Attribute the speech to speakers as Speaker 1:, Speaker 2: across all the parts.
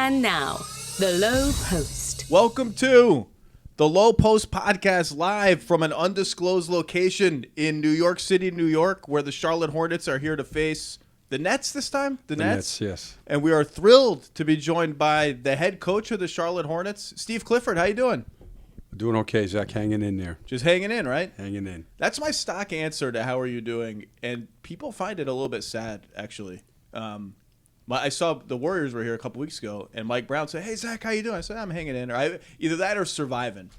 Speaker 1: And now, the Lowe Post.
Speaker 2: Welcome to the Lowe Post podcast, live from an undisclosed location in New York City, New York, where the Charlotte Hornets are here to face the Nets this time. The Nets,
Speaker 3: yes.
Speaker 2: And we are thrilled to be joined by the head coach of the Charlotte Hornets, Steve Clifford. How you doing?
Speaker 3: Doing okay, Zach. Hanging in there.
Speaker 2: Just hanging in, right?
Speaker 3: Hanging in.
Speaker 2: That's my stock answer to how are you doing, and people find it a little bit sad, actually. I saw the Warriors were here a couple weeks ago, and Mike Brown said, "Hey, Zach, how you doing?" I said, "I'm hanging in." Or either that or surviving.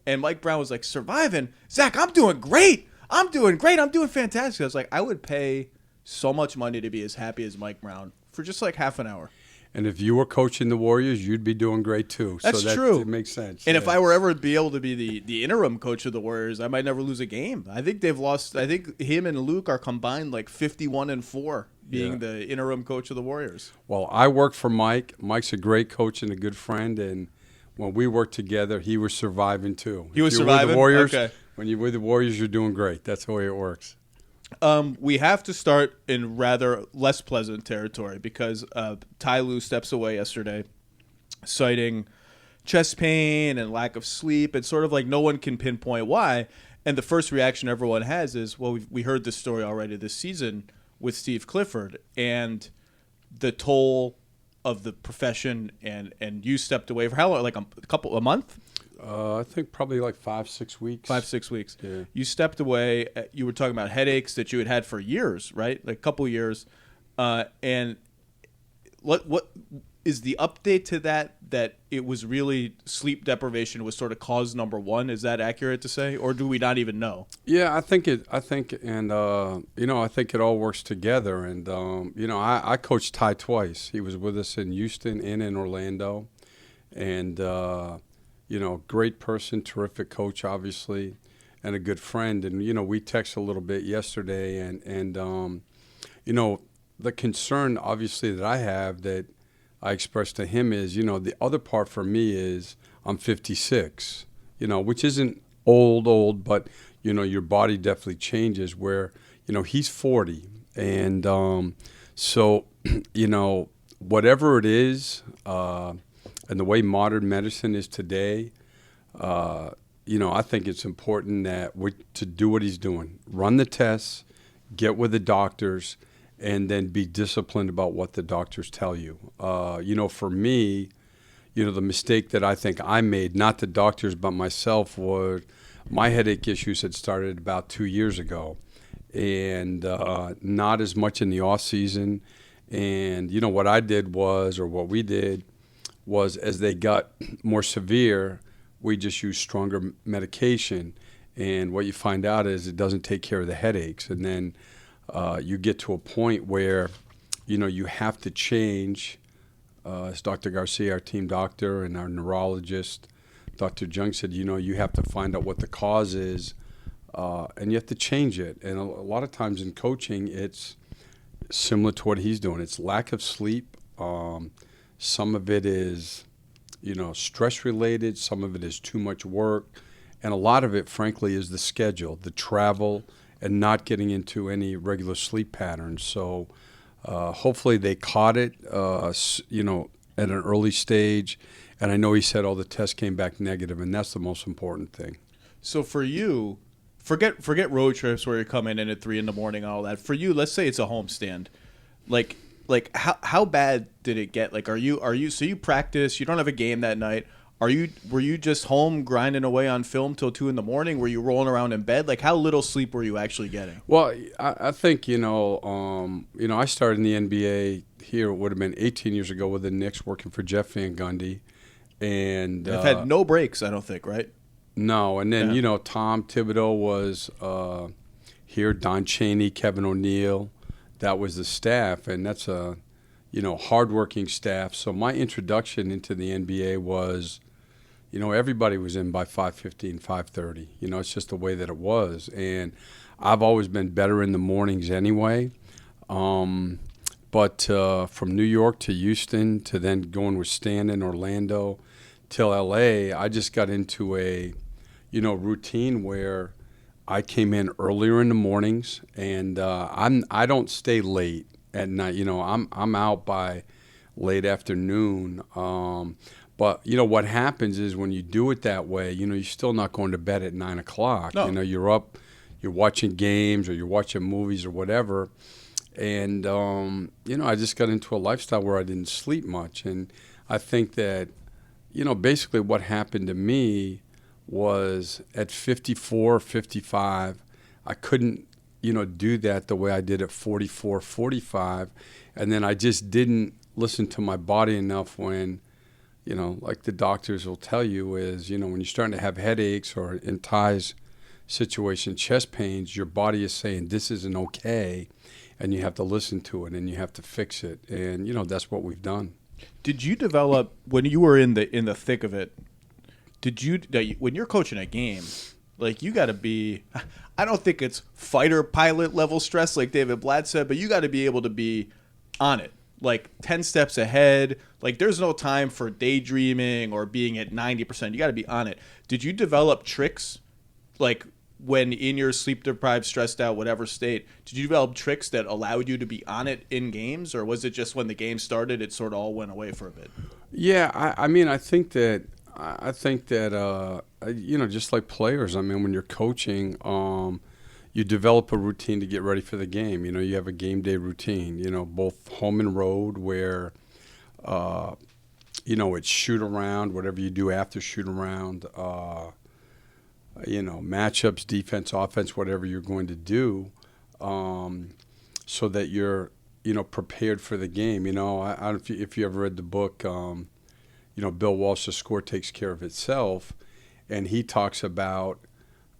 Speaker 2: And Mike Brown was like, "Surviving? Zach, I'm doing great. I'm doing great. I'm doing fantastic." I was like, I would pay so much money to be as happy as Mike Brown for just like half an hour.
Speaker 3: And if you were coaching the Warriors, you'd be doing great too.
Speaker 2: That's
Speaker 3: so
Speaker 2: true.
Speaker 3: It makes sense.
Speaker 2: And if I were ever be able to be the interim coach of the Warriors, I might never lose a game. I think they've lost. I think him and Luke are combined like 51-4 being the interim coach of the Warriors.
Speaker 3: Well, I work for Mike. Mike's a great coach and a good friend. And when we worked together, he was surviving too.
Speaker 2: He was
Speaker 3: if you're
Speaker 2: surviving?
Speaker 3: With the Warriors,
Speaker 2: Okay.
Speaker 3: When you're with the Warriors, you're doing great. That's the way it works.
Speaker 2: We have to start in rather less pleasant territory because Tyronn Lue steps away yesterday, citing chest pain and lack of sleep, and sort of like no one can pinpoint why. And the first reaction everyone has is, well, we heard this story already this season with Steve Clifford and the toll of the profession, and you stepped away for how long? Like a month?
Speaker 3: I think probably like 5-6 weeks.
Speaker 2: 5-6 weeks.
Speaker 3: Yeah.
Speaker 2: You stepped away. You were talking about headaches that you had for years, right? Like a couple of years. And what is the update to that? That it was really sleep deprivation was sort of cause number one. Is that accurate to say, or do we not even know?
Speaker 3: Yeah, I think it all works together. And I coached Ty twice. He was with us in Houston and in Orlando, and great person, terrific coach, obviously, and a good friend. And we texted a little bit yesterday, and the concern obviously that I have that I expressed to him is, the other part for me is I'm 56, which isn't old, but, your body definitely changes where, he's 40. And so, whatever it is, and the way modern medicine is today, I think it's important that to do what he's doing, run the tests, get with the doctors, and then be disciplined about what the doctors tell you. For me, the mistake that I think I made, not the doctors but myself, was my headache issues had started about 2 years ago, and not as much in the off season. And what I did was, or what we did was, as they got more severe, we just used stronger medication. And what you find out is it doesn't take care of the headaches. And then you get to a point where, you have to change. As Dr. Garcia, our team doctor, and our neurologist, Dr. Jung, said, you have to find out what the cause is, and you have to change it. And a lot of times in coaching, it's similar to what he's doing. It's lack of sleep. Some of it is, stress-related. Some of it is too much work. And a lot of it, frankly, is the schedule, the travel, and not getting into any regular sleep patterns. So hopefully they caught it, at an early stage. And I know he said all the tests came back negative, and that's the most important thing.
Speaker 2: So for you, forget road trips where you're coming in at 3 a.m. and all that. For you, let's say it's a homestand. Like how bad did it get? Like, are you so you practice, you don't have a game that night. Were you just home grinding away on film till 2 a.m? Were you rolling around in bed? Like, how little sleep were you actually getting?
Speaker 3: Well, I think, I started in the NBA here, it would have been 18 years ago with the Knicks, working for Jeff Van Gundy. And
Speaker 2: I've had no breaks, I don't think, right?
Speaker 3: No, and then, Tom Thibodeau was here, Don Chaney, Kevin O'Neill. That was the staff, and that's a, hardworking staff. So my introduction into the NBA was, everybody was in by 5:15, 5:30. It's just the way that it was. And I've always been better in the mornings anyway. But from New York to Houston to then going with Stan in Orlando till LA, I just got into a, routine where I came in earlier in the mornings, and I don't stay late at night. I'm out by late afternoon. But, what happens is when you do it that way, you're still not going to bed at 9 o'clock.
Speaker 2: No.
Speaker 3: You're up, you're watching games or you're watching movies or whatever. And, I just got into a lifestyle where I didn't sleep much. And I think that, basically what happened to me was at 54, 55, I couldn't, do that the way I did at 44, 45. And then I just didn't listen to my body enough when, like the doctors will tell you is, when you're starting to have headaches or in Ty's situation, chest pains, your body is saying this isn't okay. And you have to listen to it and you have to fix it. And, that's what we've done.
Speaker 2: Did you develop, when you were in the thick of it, when you're coaching a game, like you got to be, I don't think it's fighter pilot level stress like David Blatt said, but you got to be able to be on it, like 10 steps ahead. Like there's no time for daydreaming or being at 90%. You got to be on it. Did you develop tricks, like when in your sleep deprived, stressed out, whatever state, did you develop tricks that allowed you to be on it in games, or was it just when the game started, it sort of all went away for a bit?
Speaker 3: Yeah, I think that just like players, when you're coaching, you develop a routine to get ready for the game. You have a game day routine, both home and road where, it's shoot around, whatever you do after shoot around, matchups, defense, offense, whatever you're going to do, so that you're, prepared for the game. I don't know if you ever read the book, Bill Walsh, The Score Takes Care of Itself, and he talks about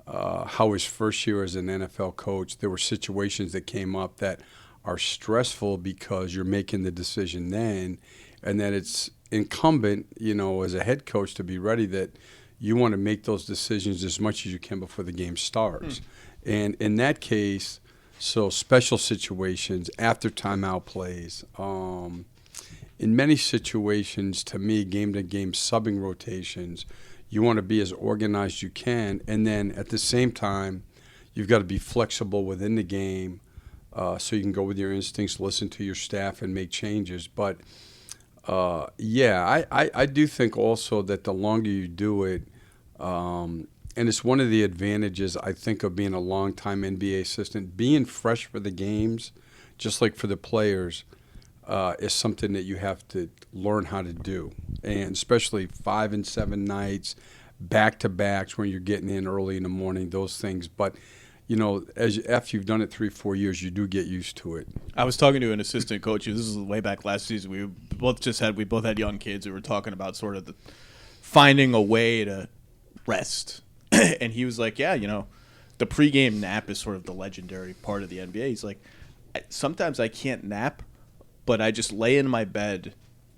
Speaker 3: how his first year as an NFL coach, there were situations that came up that are stressful because you're making the decision then, and that it's incumbent, as a head coach to be ready that you want to make those decisions as much as you can before the game starts. And in that case, so special situations, after timeout plays, in many situations, to me, game-to-game subbing rotations, you want to be as organized as you can. And then at the same time, you've got to be flexible within the game so you can go with your instincts, listen to your staff, and make changes. But, I do think also that the longer you do it, and it's one of the advantages, I think, of being a long-time NBA assistant, being fresh for the games, just like for the players, is something that you have to learn how to do. And especially 5 and 7 nights, back-to-backs when you're getting in early in the morning, those things. But, after you've done it 3-4 years, you do get used to it.
Speaker 2: I was talking to an assistant coach. This is way back last season. We both had young kids. We were talking about sort of finding a way to rest. And he was like, yeah, the pregame nap is sort of the legendary part of the NBA. He's like, sometimes I can't nap, but I just lay in my bed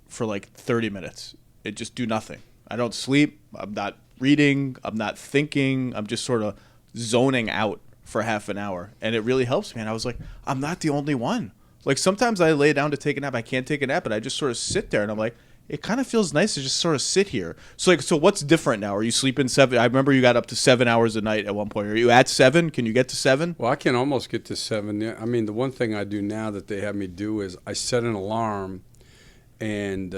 Speaker 2: for like 30 minutes and just do nothing. I don't sleep. I'm not reading. I'm not thinking. I'm just sort of zoning out for half an hour. And it really helps me. And I was like, I'm not the only one. Like sometimes I lay down to take a nap. I can't take a nap, but I just sort of sit there and I'm like, it kind of feels nice to just sort of sit here. So what's different now? Are you sleeping 7? I remember you got up to 7 hours a night at one point. Are you at 7? Can you get to 7?
Speaker 3: Well, I can almost get to 7. The one thing I do now that they have me do is I set an alarm, and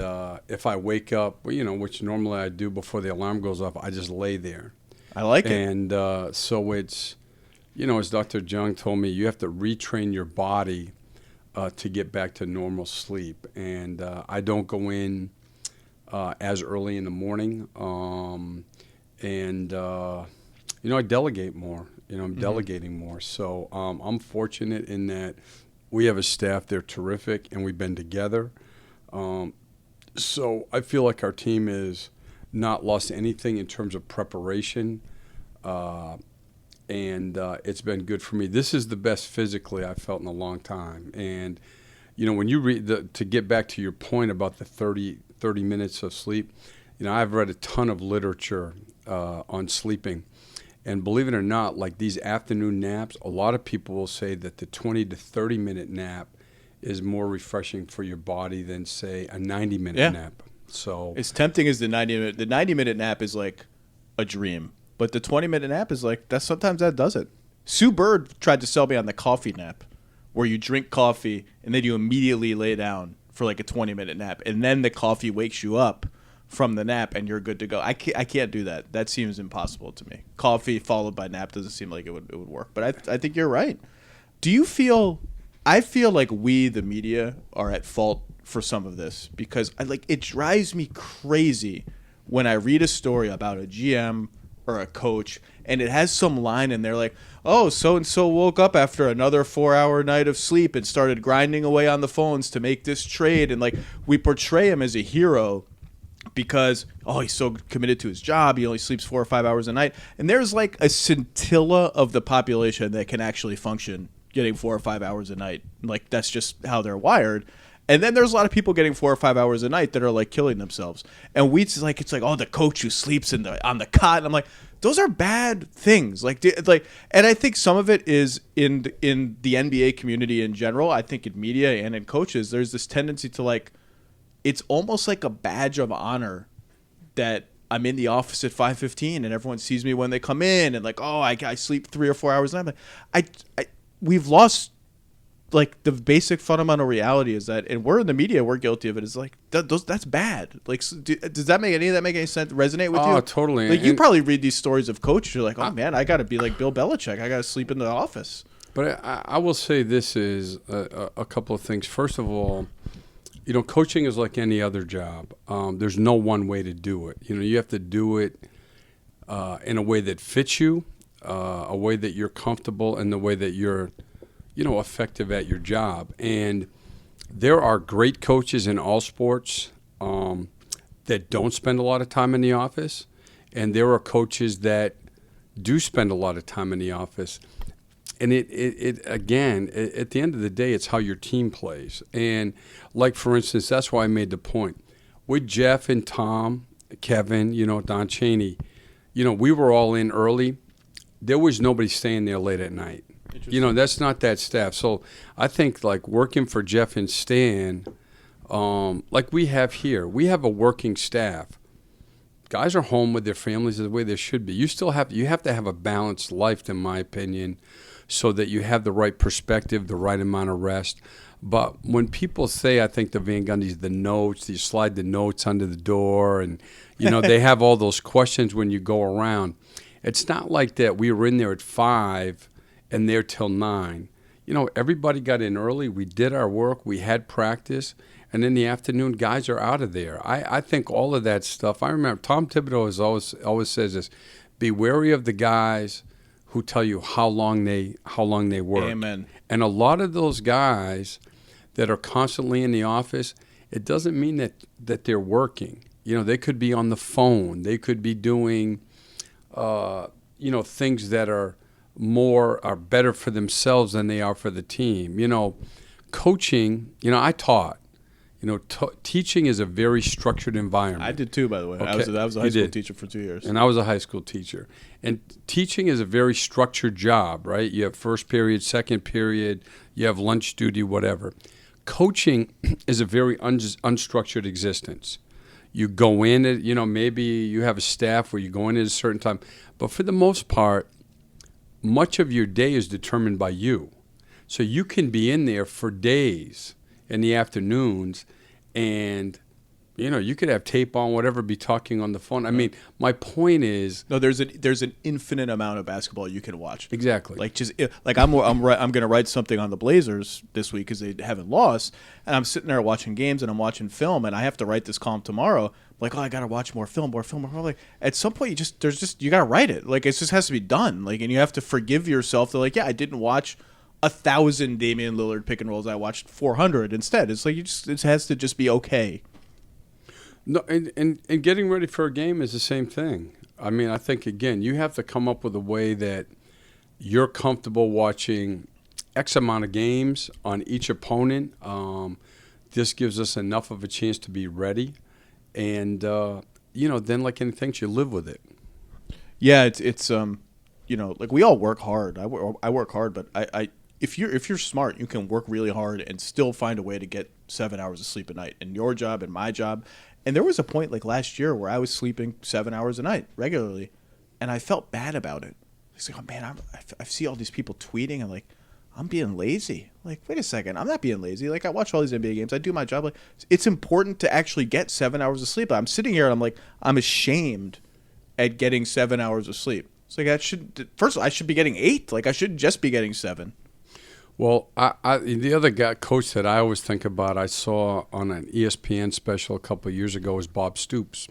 Speaker 3: if I wake up, which normally I do before the alarm goes off, I just lay there.
Speaker 2: I like it.
Speaker 3: And so it's, as Dr. Jung told me, you have to retrain your body to get back to normal sleep. And I don't go in as early in the morning. I delegate more. I'm delegating more. So I'm fortunate in that we have a staff, they're terrific, and we've been together. So I feel like our team has not lost anything in terms of preparation. And it's been good for me. This is the best physically I've felt in a long time. And, when you read, to get back to your point about the 30 minutes of sleep, I've read a ton of literature on sleeping. And believe it or not, like these afternoon naps, a lot of people will say that the 20 to 30-minute nap is more refreshing for your body than, say, a 90-minute nap. So
Speaker 2: it's tempting as the 90-minute. The 90-minute nap is like a dream. But the 20-minute nap is like, sometimes that does it. Sue Bird tried to sell me on the coffee nap, where you drink coffee and then you immediately lay down for like a 20-minute nap, and then the coffee wakes you up from the nap and you're good to go. I can't do that. That seems impossible to me. Coffee followed by nap doesn't seem like it would work. But I think you're right. Do you feel? I feel like we, the media, are at fault for some of this because it drives me crazy when I read a story about a GM or a coach and it has some line and they're like, oh, so-and-so woke up after another 4-hour night of sleep and started grinding away on the phones to make this trade. And we portray him as a hero because, oh, he's so committed to his job. He only sleeps 4 or 5 hours a night. And there's like a scintilla of the population that can actually function getting 4 or 5 hours a night. Like, that's just how they're wired. And then there's a lot of people getting 4 or 5 hours a night that are like killing themselves. And it's like, oh, the coach who sleeps on the cot. And I'm like, those are bad things. And I think some of it is in the NBA community in general. I think in media and in coaches, there's this tendency to it's almost like a badge of honor that I'm in the office at 5:15 and everyone sees me when they come in and I sleep 3 or 4 hours a night. We've lost the basic fundamental reality is that, and we're in the media, we're guilty of it. Is that's bad. Does that make any sense? Resonate with you?
Speaker 3: Oh, totally.
Speaker 2: You probably read these stories of coaches. You're like, oh man, I got to be like Bill Belichick. I got to sleep in the office.
Speaker 3: But I will say this is a couple of things. First of all, coaching is like any other job. There's no one way to do it. You have to do it in a way that fits you, a way that you're comfortable, and the way that you're effective at your job. And there are great coaches in all sports that don't spend a lot of time in the office, and there are coaches that do spend a lot of time in the office. And it again, at the end of the day, it's how your team plays. And for instance, that's why I made the point with Jeff and Tom, Kevin, Don Chaney. We were all in early. There was nobody staying there late at night. That's not that staff. So I think working for Jeff and Stan, like we have here, we have a working staff. Guys are home with their families the way they should be. You have to have a balanced life, in my opinion, so that you have the right perspective, the right amount of rest. But when people say, I think the Van Gundys, the notes, you slide the notes under the door, and they have all those questions when you go around. It's not like that. We were in there at 5 and there till 9. Everybody got in early. We did our work. We had practice. And in the afternoon, guys are out of there. I think all of that stuff. I remember Tom Thibodeau always says this: be wary of the guys who tell you how long they work.
Speaker 2: Amen.
Speaker 3: And a lot of those guys that are constantly in the office, it doesn't mean that they're working. They could be on the phone. They could be doing, things that are better for themselves than they are for the team. Coaching. I taught. Teaching is a very structured environment.
Speaker 2: I did too, by the way. Okay. I was a high school teacher for 2 years.
Speaker 3: And I was a high school teacher. And teaching is a very structured job, right? You have first period, second period, you have lunch duty, whatever. Coaching is a very unstructured existence. You go in at, maybe you have a staff where you go in at a certain time. But for the most part, much of your day is determined by you. So you can be in there for days in the afternoons, and you could have tape on, whatever, be talking on the phone. I mean, my point is,
Speaker 2: no, there's an infinite amount of basketball you can watch.
Speaker 3: Exactly.
Speaker 2: I'm going to write something on the Blazers this week because they haven't lost, and I'm sitting there watching games and I'm watching film, and I have to write this column tomorrow. I got to watch more film. At some point, you got to write it. It just has to be done. And you have to forgive yourself that I didn't watch 1,000 Damian Lillard pick and rolls. I watched 400 instead. It's it has to just be okay.
Speaker 3: No, and getting ready for a game is the same thing. I mean, I think, again, you have to come up with a way that you're comfortable watching X amount of games on each opponent. This gives us enough of a chance to be ready. And, then like anything, you live with it.
Speaker 2: Yeah, it's we all work hard. I work hard, but if you're smart, you can work really hard and still find a way to get 7 hours of sleep a night in your job and my job. And there was a point last year where I was sleeping 7 hours a night regularly, and I felt bad about it. It's oh man, I see all these people tweeting. I'm like, I'm being lazy. Like, wait a second, I'm not being lazy. Like, I watch all these NBA games. I do my job. Like, it's important to actually get 7 hours of sleep. I'm sitting here and I'm like, I'm ashamed at getting 7 hours of sleep. It's like, first of all, I should be getting 8. Like, I shouldn't just be getting 7.
Speaker 3: Well, the other coach that I always think about, I saw on an ESPN special a couple of years ago, was Bob Stoops.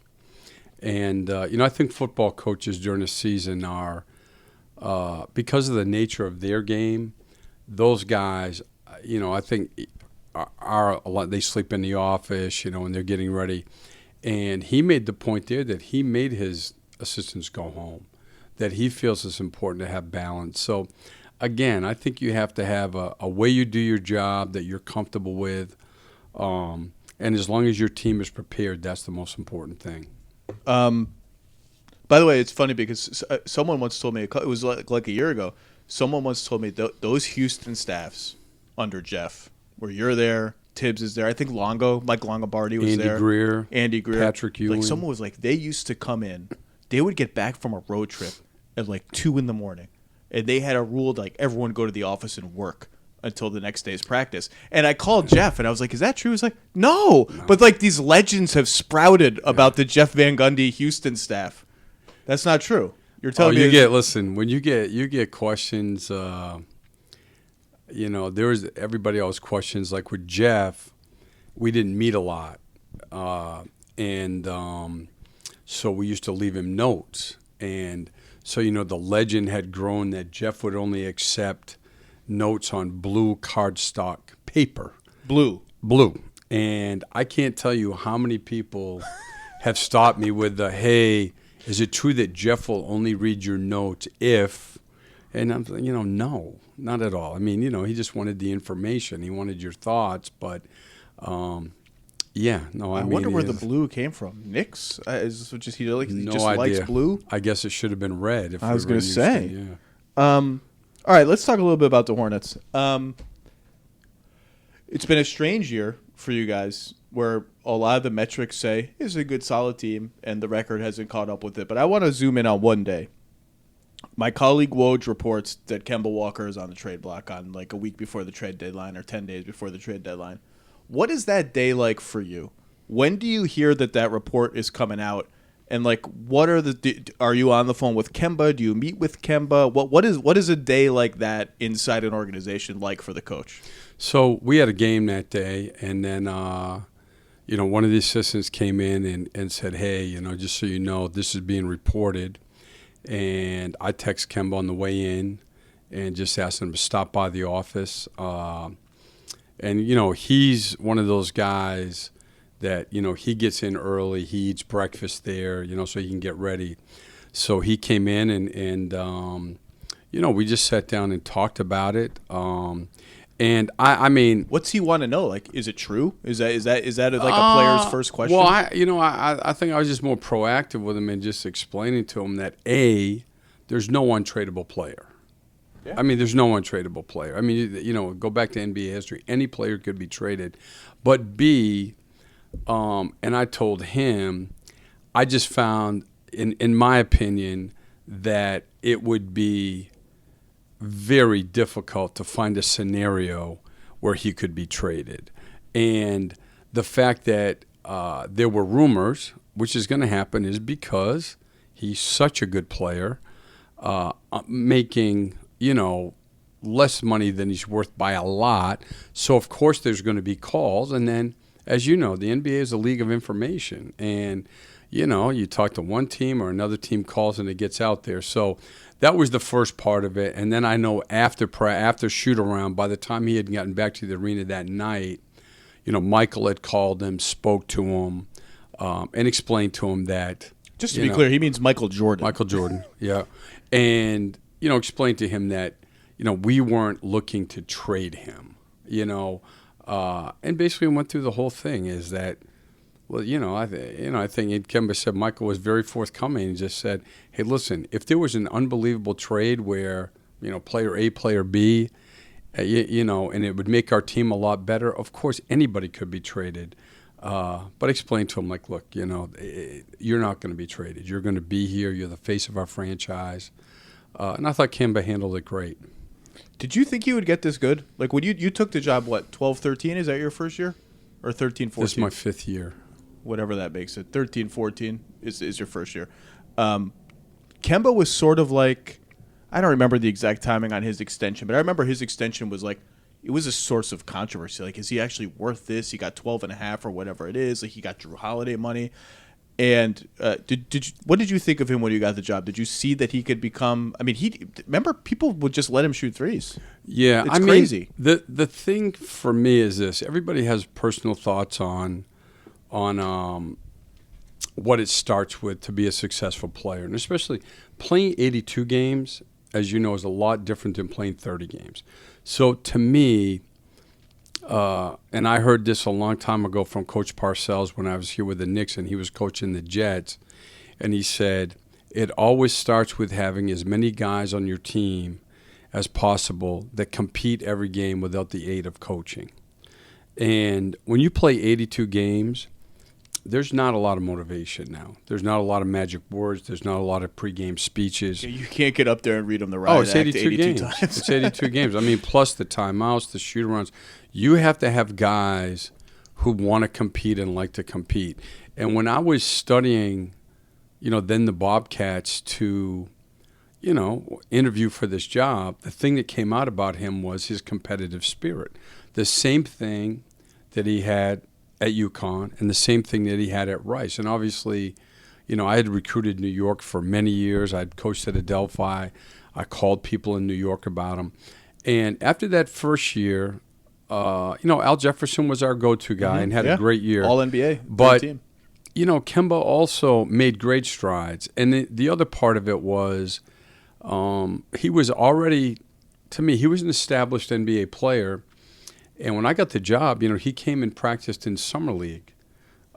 Speaker 3: And, I think football coaches during the season are, because of the nature of their game, those guys, I think are a lot. They sleep in the office, when they're getting ready. And he made the point there that he made his assistants go home, that he feels it's important to have balance. So, again, I think you have to have a way you do your job that you're comfortable with. And as long as your team is prepared, that's the most important thing.
Speaker 2: By the way, it's funny because someone once told me, it was like a year ago, someone once told me those Houston staffs under Jeff, where you're there, Tibbs is there, I think Mike Longobardi was there. Andy Greer.
Speaker 3: Patrick Ewing.
Speaker 2: Like, someone was like, they used to come in, they would get back from a road trip at like 2 a.m, and they had a rule to, like, everyone go to the office and work until the next day's practice. And I called Jeff, and I was like, is that true? He was like, no. But, like, these legends have sprouted about the Jeff Van Gundy Houston staff. That's not true. You're telling me.
Speaker 3: Listen, when you get questions, everybody always questions. Like with Jeff, we didn't meet a lot. So we used to leave him notes. And so, the legend had grown that Jeff would only accept notes on blue cardstock paper.
Speaker 2: Blue.
Speaker 3: And I can't tell you how many people have stopped me with hey, is it true that Jeff will only read your notes if? And I'm, no, not at all. I mean, he just wanted the information. He wanted your thoughts, but I
Speaker 2: wonder where the blue came from. Knicks? Is this just he just
Speaker 3: idea.
Speaker 2: Likes blue?
Speaker 3: I guess it should have been red. If
Speaker 2: I was going to say.
Speaker 3: Yeah.
Speaker 2: All right, let's talk a little bit about the Hornets. It's been a strange year for you guys, where a lot of the metrics say it's a good, solid team, and the record hasn't caught up with it. But I want to zoom in on one day. My colleague Woj reports that Kemba Walker is on the trade block on like a week before the trade deadline or 10 days before the trade deadline. What is that day like for you? When do you hear that report is coming out? And like, are you on the phone with Kemba? Do you meet with Kemba? What is a day like that inside an organization like for the coach?
Speaker 3: So we had a game that day, and then one of the assistants came in and said, hey, just so you know, this is being reported. And I text Kemba on the way in and just asked him to stop by the office. And he's one of those guys that, he gets in early, he eats breakfast there, so he can get ready. So he came in and we just sat down and talked about it. And I mean,
Speaker 2: what's he want to know? Like, is it true? Is that like a player's first question?
Speaker 3: Well, I think I was just more proactive with him and just explaining to him that there's no untradeable player. Yeah. I mean, there's no untradeable player. I mean, go back to NBA history. Any player could be traded. But B, and I told him, I just found, in my opinion, that it would be very difficult to find a scenario where he could be traded. And the fact that there were rumors, which is going to happen, is because he's such a good player, making, less money than he's worth by a lot. So, of course, there's going to be calls. And then, as you know, the NBA is a league of information. And, you talk to one team or another team calls and it gets out there. So that was the first part of it. And then I know after shoot-around, by the time he had gotten back to the arena that night, Michael had called him, spoke to him, and explained to him that.
Speaker 2: Just to be clear, he means Michael Jordan.
Speaker 3: Michael Jordan, yeah. And, explained to him that, we weren't looking to trade him, and basically went through the whole thing is that, well, I think Kemba said Michael was very forthcoming and just said, hey, listen, if there was an unbelievable trade where, player A, player B, and it would make our team a lot better, of course anybody could be traded. But explain to him, like, look, you're not going to be traded. You're going to be here. You're the face of our franchise. And I thought Kemba handled it great.
Speaker 2: Did you think you would get this good? Like when you took the job, what, 12, 13? Is that your first year? Or 13, 14?
Speaker 3: This is my 5th year.
Speaker 2: Whatever that makes it. 13, 14 is your first year. Kemba was sort of like, I don't remember the exact timing on his extension, but I remember his extension was like, it was a source of controversy. Like, is he actually worth this? He got 12 and a half or whatever it is. Like, he got Drew Holiday money. And what did you think of him when you got the job? Did you see that he could become? I mean, remember people would just let him shoot threes.
Speaker 3: Yeah,
Speaker 2: it's crazy.
Speaker 3: The thing for me is this: everybody has personal thoughts on what it starts with to be a successful player, and especially playing 82 games, as you know, is a lot different than playing 30 games. So to me. And I heard this a long time ago from Coach Parcells when I was here with the Knicks and he was coaching the Jets. And he said, it always starts with having as many guys on your team as possible that compete every game without the aid of coaching. And when you play 82 games, there's not a lot of motivation now. There's not a lot of magic words. There's not a lot of pregame speeches.
Speaker 2: Yeah, you can't get up there and read them the right.
Speaker 3: Oh, it's 82 games.
Speaker 2: Times.
Speaker 3: It's 82 games. I mean, plus the timeouts, the shoot-arounds. You have to have guys who want to compete and like to compete. And when I was studying, then the Bobcats to, interview for this job, the thing that came out about him was his competitive spirit. The same thing that he had at UConn and the same thing that he had at Rice. And obviously, I had recruited New York for many years. I'd coached at Adelphi. I called people in New York about him. And after that first year, Al Jefferson was our go-to guy and had a great year.
Speaker 2: All NBA.
Speaker 3: But,
Speaker 2: team.
Speaker 3: Kemba also made great strides. And the other part of it was he was already, to me, he was an established NBA player. And when I got the job, he came and practiced in Summer League.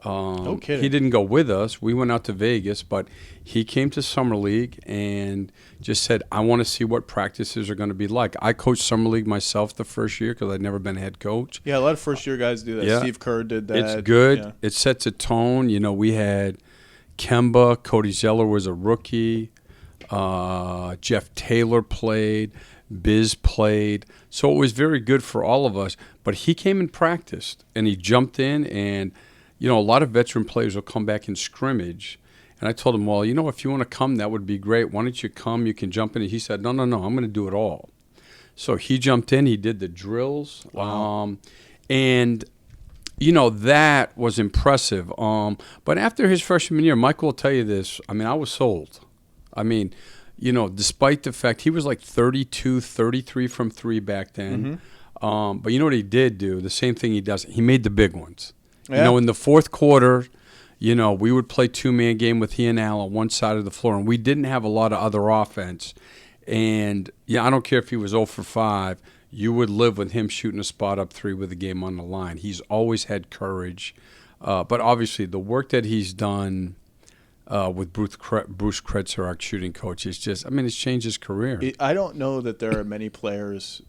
Speaker 2: No kidding.
Speaker 3: He didn't go with us. We went out to Vegas, but he came to Summer League and just said, I want to see what practices are going to be like. I coached Summer League myself the first year because I'd never been head coach.
Speaker 2: Yeah, a lot of first-year guys do that.
Speaker 3: Yeah.
Speaker 2: Steve Kerr did that.
Speaker 3: It's good.
Speaker 2: Yeah.
Speaker 3: It sets a tone. We had Kemba. Cody Zeller was a rookie. Jeff Taylor played. Biz played. So it was very good for all of us. But he came and practiced, and he jumped in. And, a lot of veteran players will come back in scrimmage. And I told him, well, if you want to come, that would be great. Why don't you come? You can jump in. And he said, no, I'm going to do it all. So he jumped in. He did the drills.
Speaker 2: Wow.
Speaker 3: And that was impressive. But after his freshman year, Michael will tell you this. I mean, I was sold. I mean, despite the fact he was like 32, 33 from three back then. Mm-hmm. But you know what he did do? The same thing he does. He made the big ones.
Speaker 2: Yeah.
Speaker 3: In the fourth quarter, we would play two-man game with he and Al on one side of the floor, and we didn't have a lot of other offense. And, I don't care if he was 0 for 5. You would live with him shooting a spot-up three with the game on the line. He's always had courage. But obviously the work that he's done with Bruce Kretzer, our shooting coach, is just, it's changed his career.
Speaker 2: I don't know that there are many players,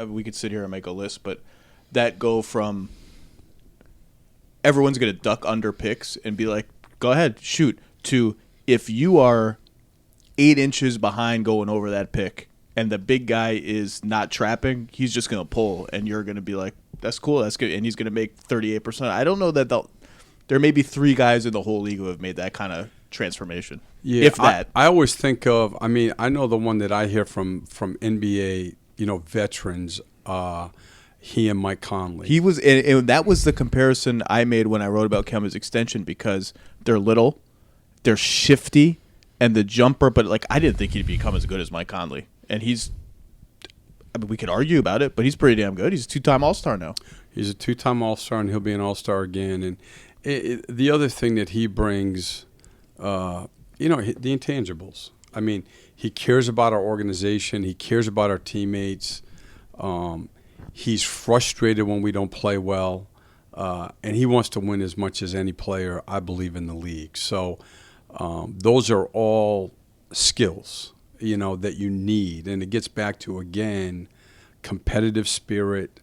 Speaker 2: we could sit here and make a list, but that go from everyone's going to duck under picks and be like, go ahead, shoot, to if you are 8 inches behind going over that pick and the big guy is not trapping, he's just going to pull, and you're going to be like, that's cool, that's good, and he's going to make 38%. I don't know that there may be 3 guys in the whole league who have made that kind of transformation.
Speaker 3: Yeah,
Speaker 2: if that.
Speaker 3: I always think of, I know the one that I hear from NBA, veterans, he and Mike Conley.
Speaker 2: He was, and that was the comparison I made when I wrote about Kemba's extension, because they're little, they're shifty, and the jumper. But I didn't think he'd become as good as Mike Conley, and he's. We could argue about it, but he's pretty damn good. He's a 2-time All-Star now.
Speaker 3: He's a 2-time All-Star, and he'll be an All-Star again. And the other thing that he brings, the intangibles. He cares about our organization. He cares about our teammates. He's frustrated when we don't play well, and he wants to win as much as any player, I believe, in the league. So those are all skills, that you need. And it gets back to, again, competitive spirit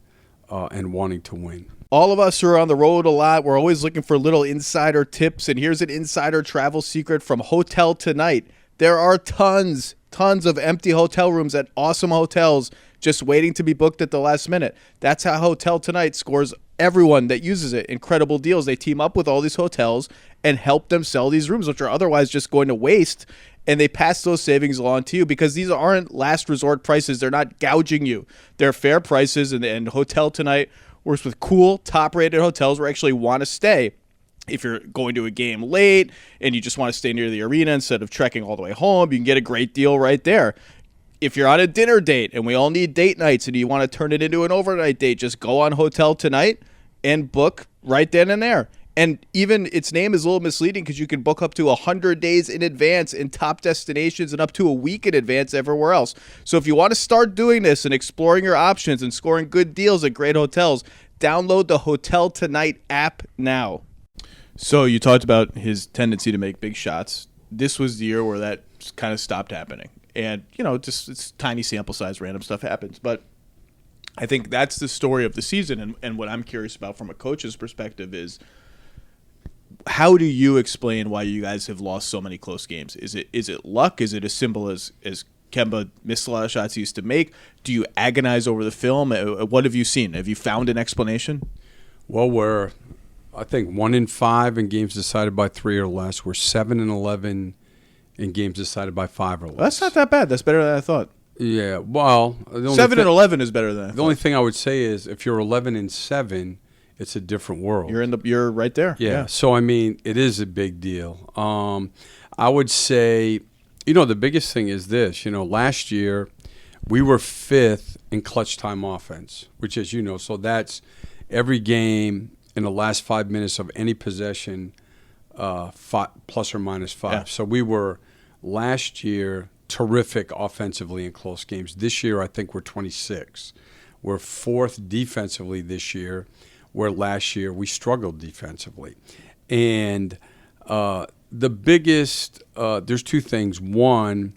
Speaker 3: and wanting to win.
Speaker 2: All of us who are on the road a lot, we're always looking for little insider tips, and here's an insider travel secret from Hotel Tonight. There are tons tons of empty hotel rooms at awesome hotels just waiting to be booked at the last minute. That's how Hotel Tonight scores everyone that uses it incredible deals. They team up with all these hotels and help them sell these rooms, which are otherwise just going to waste, and they pass those savings along to you because these aren't last resort prices. They're not gouging you. They're fair prices, and Hotel Tonight works with cool, top-rated hotels where you actually want to stay. If you're going to a game late and you just want to stay near the arena instead of trekking all the way home, you can get a great deal right there. If you're on a dinner date, and we all need date nights, and you want to turn it into an overnight date, just go on Hotel Tonight and book right then and there. And even its name is a little misleading because you can book up to 100 days in advance in top destinations and up to a week in advance everywhere else. So if you want to start doing this and exploring your options and scoring good deals at great hotels, download the Hotel Tonight app now. So you talked about his tendency to make big shots. This was the year where that kind of stopped happening. And, just it's tiny sample size, random stuff happens. But I think that's the story of the season. And what I'm curious about from a coach's perspective is, how do you explain why you guys have lost so many close games? Is it luck? Is it as simple as Kemba missed a lot of shots he used to make? Do you agonize over the film? What have you seen? Have you found an explanation?
Speaker 3: Well, we're, I think, 1-5 in games decided by 3 or less. We're 7-11 in games decided by 5 or less.
Speaker 2: Well, that's not that bad. That's better than I thought.
Speaker 3: Yeah, well,
Speaker 2: 7-11 is better than I thought.
Speaker 3: The only thing I would say is if you're 11-7, it's a different world.
Speaker 2: You're right there.
Speaker 3: Yeah. So I mean, it is a big deal. I would say, the biggest thing is this. Last year we were 5th in clutch time offense, which, as you know, so that's every game in the last 5 minutes of any possession, plus or minus 5. Yeah. So we were last year terrific offensively in close games. This year, I think we're 26. We're 4th defensively this year, where last year we struggled defensively. And the biggest, there's 2 things. One,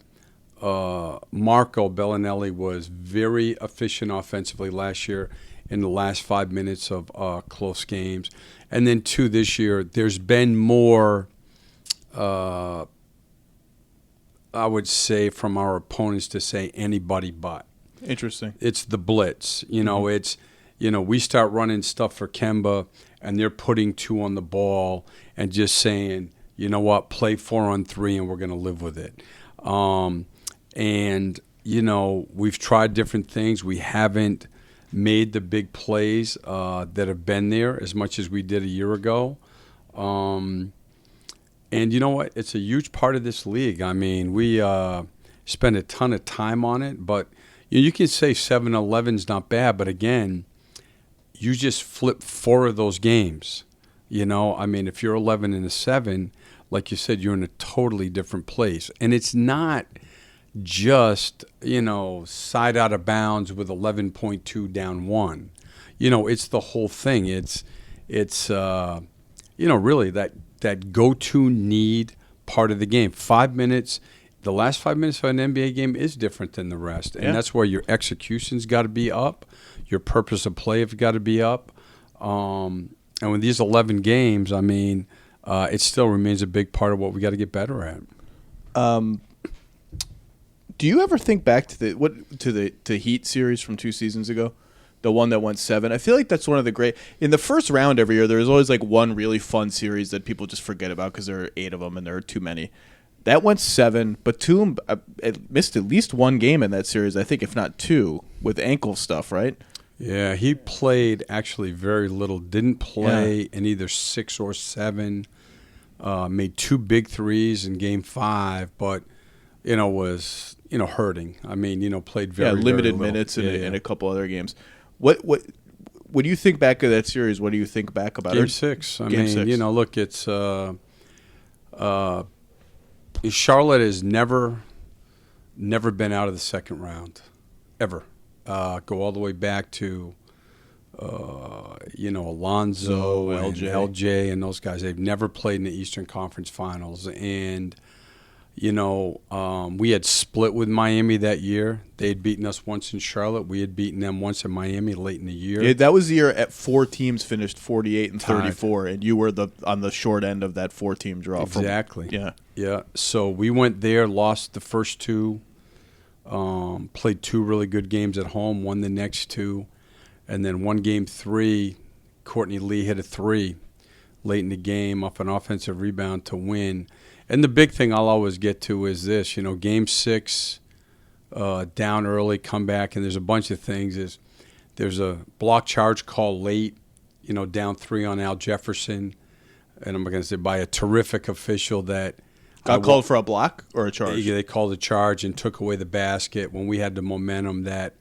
Speaker 3: Marco Bellinelli was very efficient offensively last year in the last 5 minutes of close games. And then 2, this year, there's been more, I would say, from our opponents to say anybody but.
Speaker 2: Interesting.
Speaker 3: It's the blitz. It's, we start running stuff for Kemba, and they're putting 2 on the ball and just saying, you know what, play 4 on 3 and we're going to live with it. And, we've tried different things. We haven't made the big plays that have been there as much as we did a year ago. And you know what? It's a huge part of this league. I mean, we spend a ton of time on it, but you can say 7-11 is not bad, but again, you just flip 4 of those games. I mean, if you're 11-7, like you said, you're in a totally different place. And it's not just, side out of bounds with 11.2 down 1. It's the whole thing. It's really that go-to need part of the game. 5 minutes, the last 5 minutes of an NBA game is different than the rest. And that's where your execution's got to be up. Your purpose of play have got to be up. And with these 11 games, I mean, it still remains a big part of what we got to get better at.
Speaker 2: Do you ever think back to the Heat series from 2 seasons ago? The one that went 7. I feel like that's one of the great. In the first round every year, there's always like one really fun series that people just forget about because there are 8 of them and there are too many. That went 7, but Batum missed at least one game in that series, I think, if not 2, with ankle stuff, right?
Speaker 3: Yeah, he played actually very little. Didn't play in either 6 or 7. Made 2 big threes in Game 5, but was hurting. I mean, played very
Speaker 2: limited
Speaker 3: very
Speaker 2: minutes in a couple other games. What when you think back of that series, what do you think back about
Speaker 3: Game 6? I
Speaker 2: Game
Speaker 3: mean,
Speaker 2: 6.
Speaker 3: Look, it's Charlotte has never been out of the second round, ever. Go all the way back to Alonzo and LJ and those guys. They've never played in the Eastern Conference Finals. And, we had split with Miami that year. They had beaten us once in Charlotte. We had beaten them once in Miami late in the year.
Speaker 2: Yeah, that was the year at 4 teams finished 48 and 34, and you were on the short end of that 4-team draw.
Speaker 3: Exactly.
Speaker 2: Yeah.
Speaker 3: So we went there, lost the first 2 Played 2 really good games at home, won the next 2. And then won game 3, Courtney Lee hit a 3 late in the game off an offensive rebound to win. And the big thing I'll always get to is this, game 6, down early, come back, and there's a bunch of things. There's a block charge call late, down 3 on Al Jefferson, and I'm going to say by a terrific official that
Speaker 2: got called for a block or a charge?
Speaker 3: They called a charge and took away the basket when we had the momentum that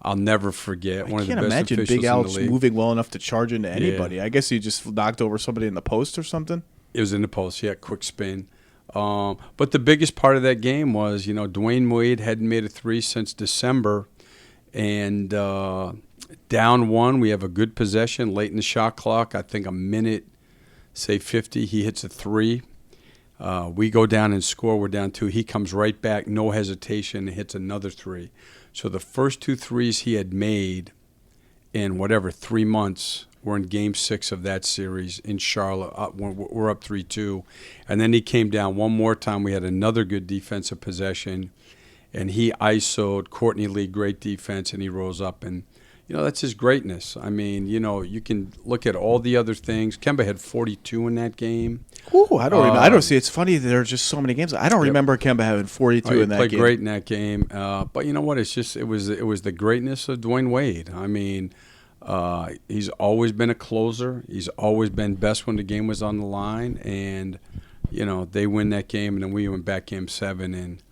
Speaker 3: I'll never forget.
Speaker 2: I can't imagine Big Al's moving well enough to charge into anybody. Yeah. I guess he just knocked over somebody in the post or something.
Speaker 3: It was in the post, yeah, quick spin. But the biggest part of that game was, Dwayne Wade hadn't made a 3 since December, and down 1, we have a good possession late in the shot clock. I think a minute, say 50, he hits a 3. We go down and score. We're down 2. He comes right back, no hesitation, and hits another 3. So the first 2 threes he had made in 3 months were in Game 6 of that series in Charlotte. We're up 3-2. And then he came down one more time. We had another good defensive possession, and he ISO'd Courtney Lee, great defense, and he rose up. And, that's his greatness. I mean, you can look at all the other things. Kemba had 42 in that game.
Speaker 2: Ooh, I don't remember. I don't see. It's funny that there are just so many games. I don't remember Kemba having 42 in that game.
Speaker 3: He played great in that game. But you know what? It's just it was the greatness of Dwayne Wade. I mean, he's always been a closer. He's always been best when the game was on the line. And, they win that game, and then we went back Game 7, and,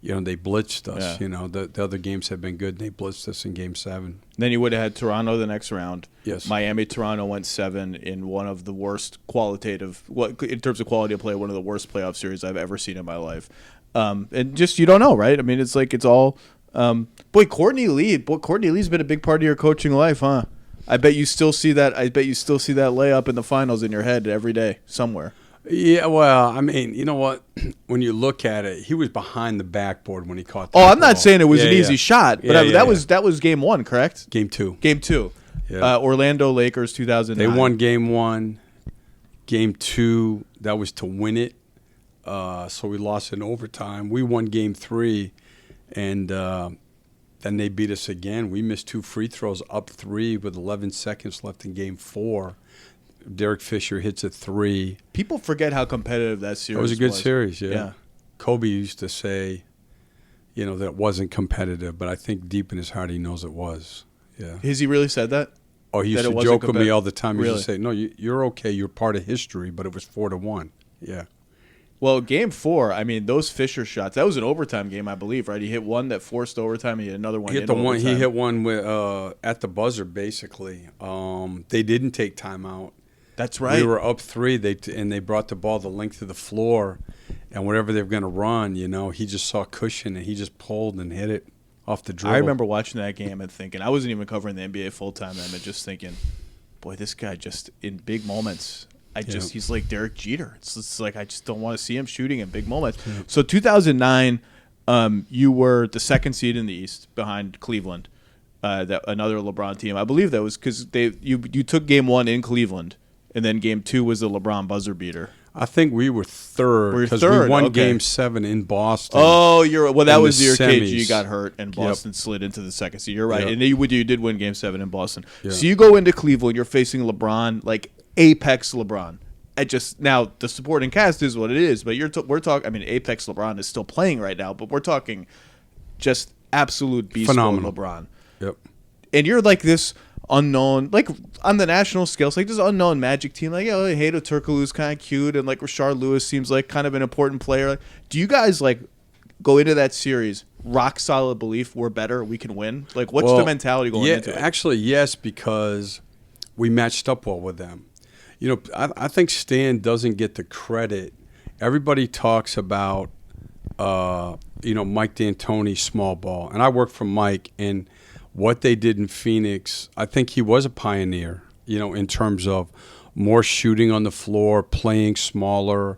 Speaker 3: they blitzed us.
Speaker 2: Yeah.
Speaker 3: The other games have been good. They blitzed us in Game 7.
Speaker 2: Then you would have had Toronto the next round.
Speaker 3: Yes.
Speaker 2: Miami-Toronto went 7 in one of the worst in terms of quality of play, one of the worst playoff series I've ever seen in my life. And just, you don't know, right? I mean, it's like it's all Courtney Lee's been a big part of your coaching life, huh? I bet you still see that layup in the finals in your head every day somewhere.
Speaker 3: Yeah, well, I mean, you know what? When you look at it, he was behind the backboard when he caught the
Speaker 2: ball. I'm not saying it was an easy shot, but that was Game 1, correct?
Speaker 3: Game 2.
Speaker 2: Game 2.
Speaker 3: Yeah.
Speaker 2: Orlando Lakers 2009.
Speaker 3: They won Game 1. Game 2, that was to win it. So we lost in overtime. We won Game 3, and then they beat us again. We missed 2 free throws, up 3 with 11 seconds left in Game 4. Derek Fisher hits a 3.
Speaker 2: People forget how competitive that series was.
Speaker 3: It was a good series, yeah. Kobe used to say, that it wasn't competitive, but I think deep in his heart he knows it was. Yeah.
Speaker 2: Has he really said that?
Speaker 3: Oh, he used to joke with me all the time. He used to say, no, you're okay. You're part of history, but it was 4-1. Yeah.
Speaker 2: Well, Game 4, I mean, those Fisher shots, that was an overtime game, I believe, right? He hit one that forced overtime, and he hit another one overtime.
Speaker 3: He hit one with, at the buzzer, basically. They didn't take timeout.
Speaker 2: That's right.
Speaker 3: We were up 3, and they brought the ball the length of the floor, and whatever they were going to run, he just saw cushion, and he just pulled and hit it off the dribble.
Speaker 2: I remember watching that game and thinking, I wasn't even covering the NBA full-time then, but just thinking, boy, this guy just, in big moments, he's like Derek Jeter. It's like I just don't want to see him shooting in big moments. Yeah. So 2009, you were the 2nd seed in the East behind Cleveland, another LeBron team. I believe that was because you took Game 1 in Cleveland, and then Game 2 was the LeBron buzzer beater.
Speaker 3: I think we were third because we won Game 7 in Boston.
Speaker 2: Oh, that was the year KG got hurt and Boston slid into the 2nd seed. You're right, and you did win Game 7 in Boston. Yep. So you go into Cleveland, you're facing LeBron, like apex LeBron. Now the supporting cast is what it is, but we're talking. I mean, apex LeBron is still playing right now, but we're talking just absolute beast mode LeBron.
Speaker 3: Yep.
Speaker 2: And you're like this unknown, like on the national scale, it's like this unknown Magic team. Like, Hato Turkoglu's kind of cute, and like Rashard Lewis seems like kind of an important player. Like, do you guys like go into that series rock solid belief we're better, we can win? Like, what's the mentality going into it?
Speaker 3: Actually, yes, because we matched up well with them. I think Stan doesn't get the credit. Everybody talks about, Mike D'Antoni small ball, and I work for Mike, and what they did in Phoenix, I think he was a pioneer, in terms of more shooting on the floor, playing smaller,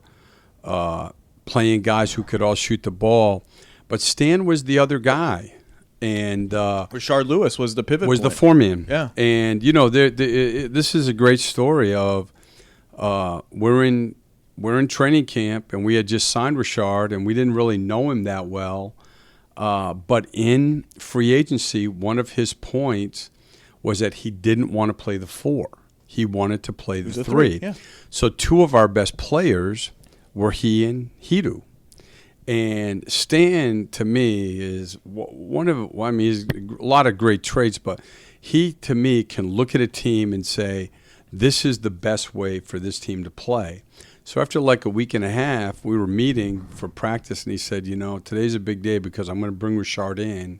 Speaker 3: playing guys who could all shoot the ball. But Stan was the other guy. And
Speaker 2: Rashard Lewis was the pivot point.
Speaker 3: The foreman.
Speaker 2: Yeah.
Speaker 3: And, this is a great story of we're in training camp, and we had just signed Rashard, and we didn't really know him that well. But in free agency, one of his points was that he didn't want to play the 4. He wanted to play the 3.
Speaker 2: Yeah.
Speaker 3: So 2 of our best players were he and Hidu. And Stan, to me, is one of, well, I mean, he's a lot of great traits, but he, to me, can look at a team and say, this is the best way for this team to play. So after like a week and a half, we were meeting for practice, and he said, today's a big day because I'm going to bring Richard in,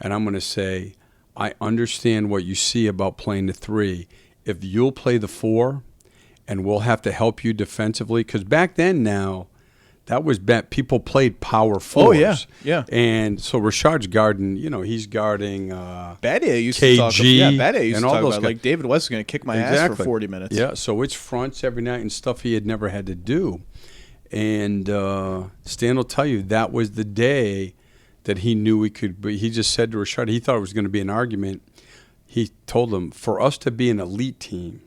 Speaker 3: and I'm going to say, I understand what you see about playing the 3. If you'll play the 4, and we'll have to help you defensively, because back then now, that was people played power 4s.
Speaker 2: Oh, yeah.
Speaker 3: And so Richard's guarding, he's guarding
Speaker 2: Badia used
Speaker 3: KG
Speaker 2: to talk about, Badia used
Speaker 3: and
Speaker 2: to
Speaker 3: all
Speaker 2: talk
Speaker 3: those
Speaker 2: about,
Speaker 3: guys.
Speaker 2: like, David West is going to kick my ass for 40 minutes.
Speaker 3: Yeah, so it's fronts every night and stuff he had never had to do. And Stan will tell you that was the day that he knew he could be. He just said to Richard, he thought it was going to be an argument. He told him, for us to be an elite team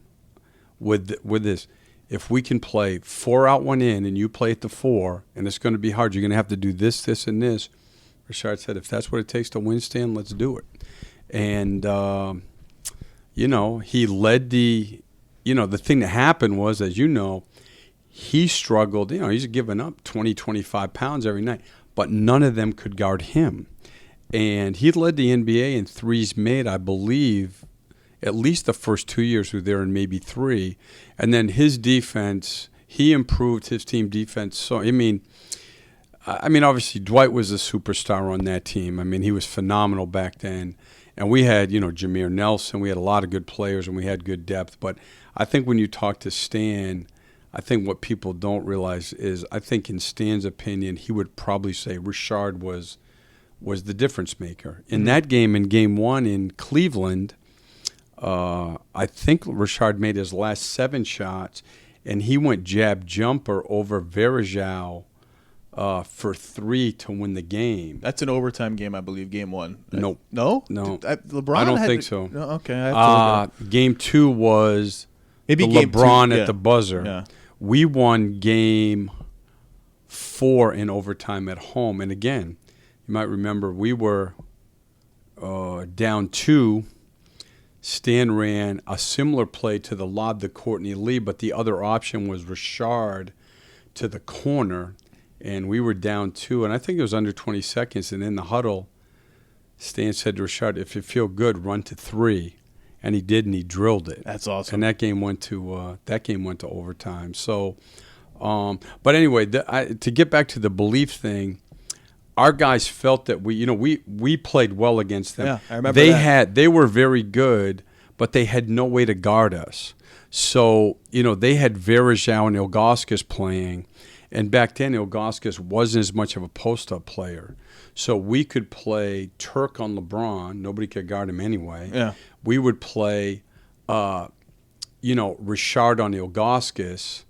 Speaker 3: with this, if we can play 4 out, 1 in, and you play at the 4, and it's going to be hard, you're going to have to do this, this, and this. Richard said, if that's what it takes to win, Stan, let's do it. And, he led the thing that happened was, as you know, he struggled. He's giving up 20, 25 pounds every night, but none of them could guard him. And he led the NBA in threes made, I believe, at least the first 2 years we were there, and maybe 3. And then his defense, he improved his team defense. So, I mean, obviously Dwight was a superstar on that team. I mean, he was phenomenal back then. And we had, Jameer Nelson. We had a lot of good players, and we had good depth. But I think when you talk to Stan, I think what people don't realize is, I think in Stan's opinion, he would probably say Richard was the difference maker. In that game, in Game 1 in Cleveland, I think Richard made his last 7 shots, and he went jab jumper over Verajao for 3 to win the game.
Speaker 2: That's an overtime game, I believe, Game 1.
Speaker 3: Nope.
Speaker 2: No?
Speaker 3: No.
Speaker 2: LeBron
Speaker 3: I don't
Speaker 2: had
Speaker 3: think
Speaker 2: to,
Speaker 3: so.
Speaker 2: No, okay. I have to look
Speaker 3: Game 2 was
Speaker 2: maybe
Speaker 3: the
Speaker 2: Game
Speaker 3: LeBron
Speaker 2: 2,
Speaker 3: at the buzzer.
Speaker 2: Yeah.
Speaker 3: We won Game 4 in overtime at home. And again, you might remember we were down 2. Stan ran a similar play to the lob to Courtney Lee, but the other option was Richard to the corner, and we were down 2, and I think it was under 20 seconds, and in the huddle, Stan said to Richard, if you feel good, run to 3, and he did, and he drilled it.
Speaker 2: That's awesome.
Speaker 3: And that game went to overtime. So, but anyway, to get back to the belief thing, our guys felt that we played well against them.
Speaker 2: Yeah, I remember that.
Speaker 3: They were very good, but they had no way to guard us. So, they had Verajao and Ilgauskas playing, and back then Ilgauskas wasn't as much of a post-up player. So we could play Turk on LeBron. Nobody could guard him anyway.
Speaker 2: Yeah.
Speaker 3: We would play, Richard on Ilgauskas.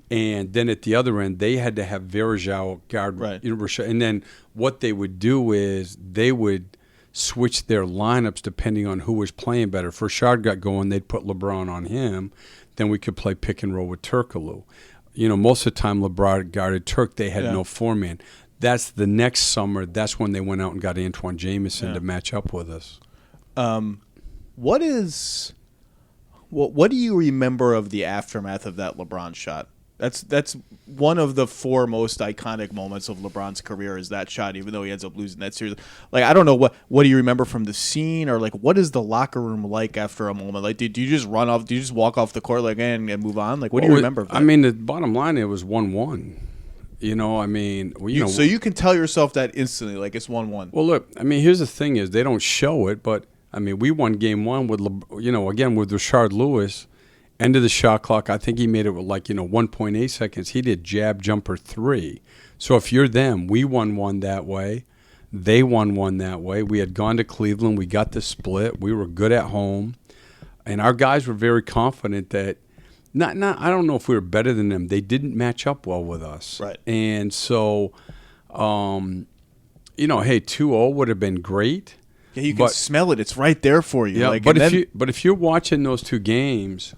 Speaker 3: And then at the other end, they had to have Verajao guard.
Speaker 2: Right.
Speaker 3: And then what they would do is they would switch their lineups depending on who was playing better. If Richard got going, they'd put LeBron on him. Then we could play pick and roll with Turkaloo. Most of the time LeBron guarded Turk. They had no 4-man. That's the next summer. That's when they went out and got Antoine Jameson to match up with us.
Speaker 2: What do you remember of the aftermath of that LeBron shot? That's one of the 4 most iconic moments of LeBron's career is that shot, even though he ends up losing that series. Like, I don't know, what do you remember from the scene, or like what is the locker room like after a moment? Like, do you just run off? Do you just walk off the court like and move on? Like, what do you remember? Of that?
Speaker 3: I mean, the bottom line, it was 1-1.
Speaker 2: So you can tell yourself that instantly, like it's 1-1.
Speaker 3: Well, look, I mean, here's the thing: is they don't show it, but I mean, we won Game 1 with again with Richard Lewis. End of the shot clock, I think he made it with 1.8 seconds. He did jab jumper 3. So if you're them, we won 1 that way. They won 1 that way. We had gone to Cleveland. We got the split. We were good at home. And our guys were very confident that, I don't know if we were better than them. They didn't match up well with us.
Speaker 2: Right.
Speaker 3: And so, hey, 2-0 would have been great.
Speaker 2: Yeah, you can smell it. It's right there for you.
Speaker 3: Yeah, but if you're watching those 2 games,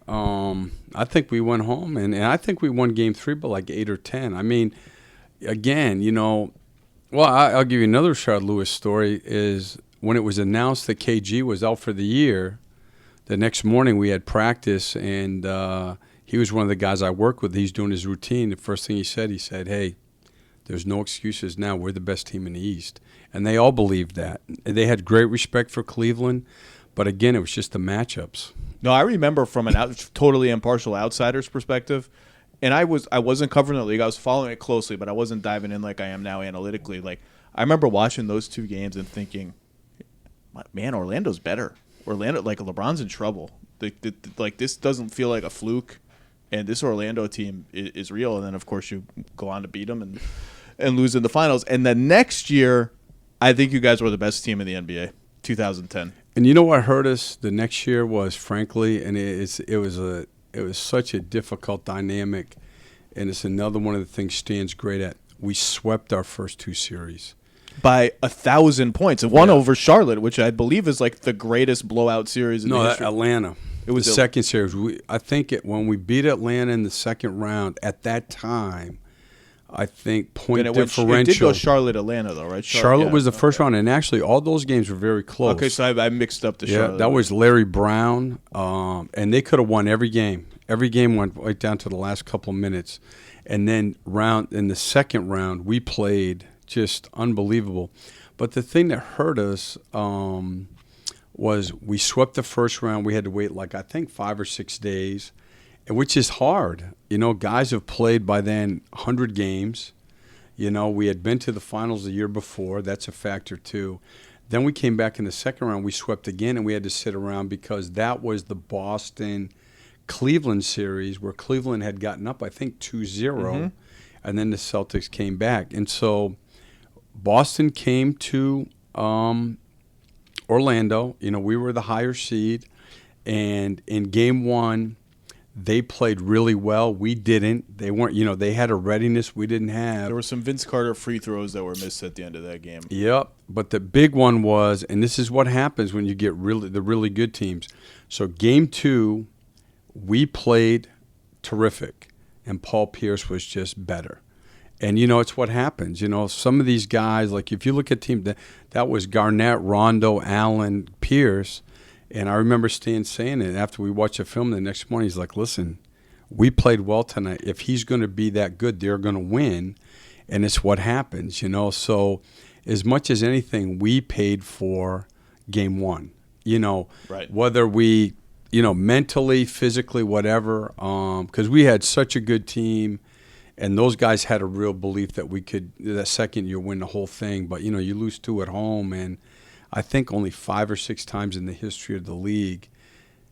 Speaker 3: I think we went home, and I think we won Game 3 by 8 or 10. I mean, again, Well, I'll give you another Charlotte Lewis story. Is when it was announced that KG was out for the year, the next morning we had practice, and he was one of the guys I work with. He's doing his routine. The first thing he said, "Hey, there's no excuses now. We're the best team in the East." And they all believed that. They had great respect for Cleveland, but again, it was just the matchups.
Speaker 2: No, I remember from an totally impartial outsider's perspective, and I wasn't covering the league. I was following it closely, but I wasn't diving in like I am now analytically. Like, I remember watching those two games and thinking, man, Orlando's better. Like, LeBron's in trouble. Like, this doesn't feel like a fluke, and this Orlando team is real. And then, of course, you go on to beat them and lose in the finals. And the next year, I think you guys were the best team in the NBA, 2010.
Speaker 3: And you know what hurt us the next year was, frankly, and it was such a difficult dynamic, and it's another one of the things Stan's great at. We swept our first two series
Speaker 2: by 1,000 points, and one over Charlotte, which I believe is like the greatest blowout series in the history.
Speaker 3: Atlanta. It was the second series. I think when we beat Atlanta in the second round, at that time, I think point differential.
Speaker 2: It did go Charlotte-Atlanta, though, right?
Speaker 3: Charlotte was the first round, and actually all those games were very close.
Speaker 2: Okay, so I mixed up the Charlotte.
Speaker 3: Yeah, that was Larry Brown, and they could have won every game. Every game went right down to the last couple of minutes. And then in the second round, we played just unbelievable. But the thing that hurt us was we swept the first round. We had to wait I think 5 or 6 days, which is hard. You know, guys have played by then 100 games. You know, we had been to the finals the year before. That's a factor, too. Then we came back in the second round. We swept again, and we had to sit around because that was the Boston-Cleveland series where Cleveland had gotten up, I think, 2-0, and then the Celtics came back. And so Boston came to Orlando. You know, we were the higher seed. And in game one, they played really well. We didn't. They weren't, they had a readiness we didn't have.
Speaker 2: There were some Vince Carter free throws that were missed at the end of that game.
Speaker 3: Yep. But the big one was, and this is what happens when you get the really good teams. So game two, we played terrific, and Paul Pierce was just better. And, it's what happens. Some of these guys, like if you look at team, that was Garnett, Rondo, Allen, Pierce. And I remember Stan saying it after we watched the film the next morning. He's like, listen, we played well tonight. If he's going to be that good, they're going to win. And it's what happens, So as much as anything, we paid for game one,
Speaker 2: right.
Speaker 3: Whether we, mentally, physically, whatever, because we had such a good team. And those guys had a real belief that we could, that second year, win the whole thing. But, you lose 2 at home, and I think only 5 or 6 times in the history of the league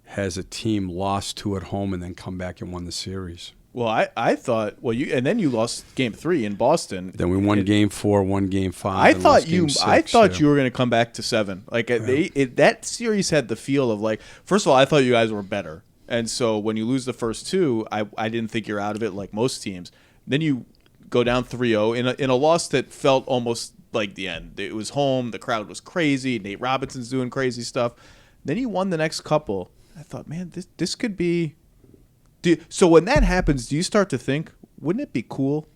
Speaker 3: has a team lost 2 at home and then come back and won the series.
Speaker 2: Well, I thought and then you lost game 3 in Boston.
Speaker 3: Then we won game 4, won game 5.
Speaker 2: I thought you were going to come back to 7. Like that series had the feel of like, first of all, I thought you guys were better, and so when you lose the first 2, I didn't think you're out of it like most teams. Then you go down 3-0 in a loss that felt almost like the end. It was home. The crowd was crazy. Nate Robinson's doing crazy stuff. Then he won the next couple. I thought, man, this could be. So when that happens, do you start to think, wouldn't it be cool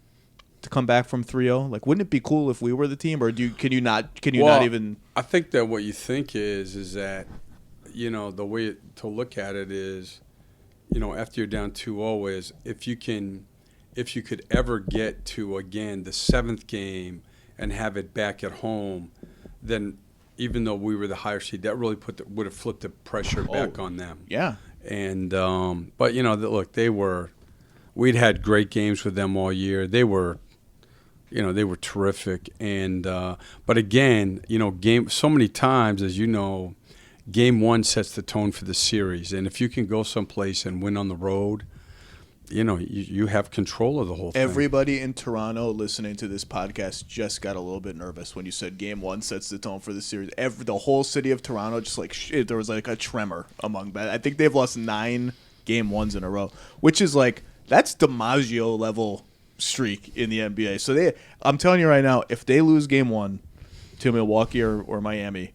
Speaker 2: to come back from 3-0? Like, wouldn't it be cool if we were the team, or can you not even? I
Speaker 3: think that what you think is that, the way to look at it is, after you're down 2-0 is if you could ever get to again the 7th game and have it back at home, then even though we were the higher seed, that really would have flipped the pressure back on them.
Speaker 2: Yeah.
Speaker 3: And but look, we'd had great games with them all year. They were terrific. And but again, so many times, as you know, game 1 sets the tone for the series. And if you can go someplace and win on the road, you have control of the whole thing.
Speaker 2: Everybody in Toronto listening to this podcast just got a little bit nervous when you said game 1 sets the tone for the series. The whole city of Toronto, just like there was like a tremor among that. I think they've lost 9 game 1s in a row, which is like, that's DiMaggio level streak in the NBA. So I'm telling you right now, if they lose game 1 to Milwaukee or Miami,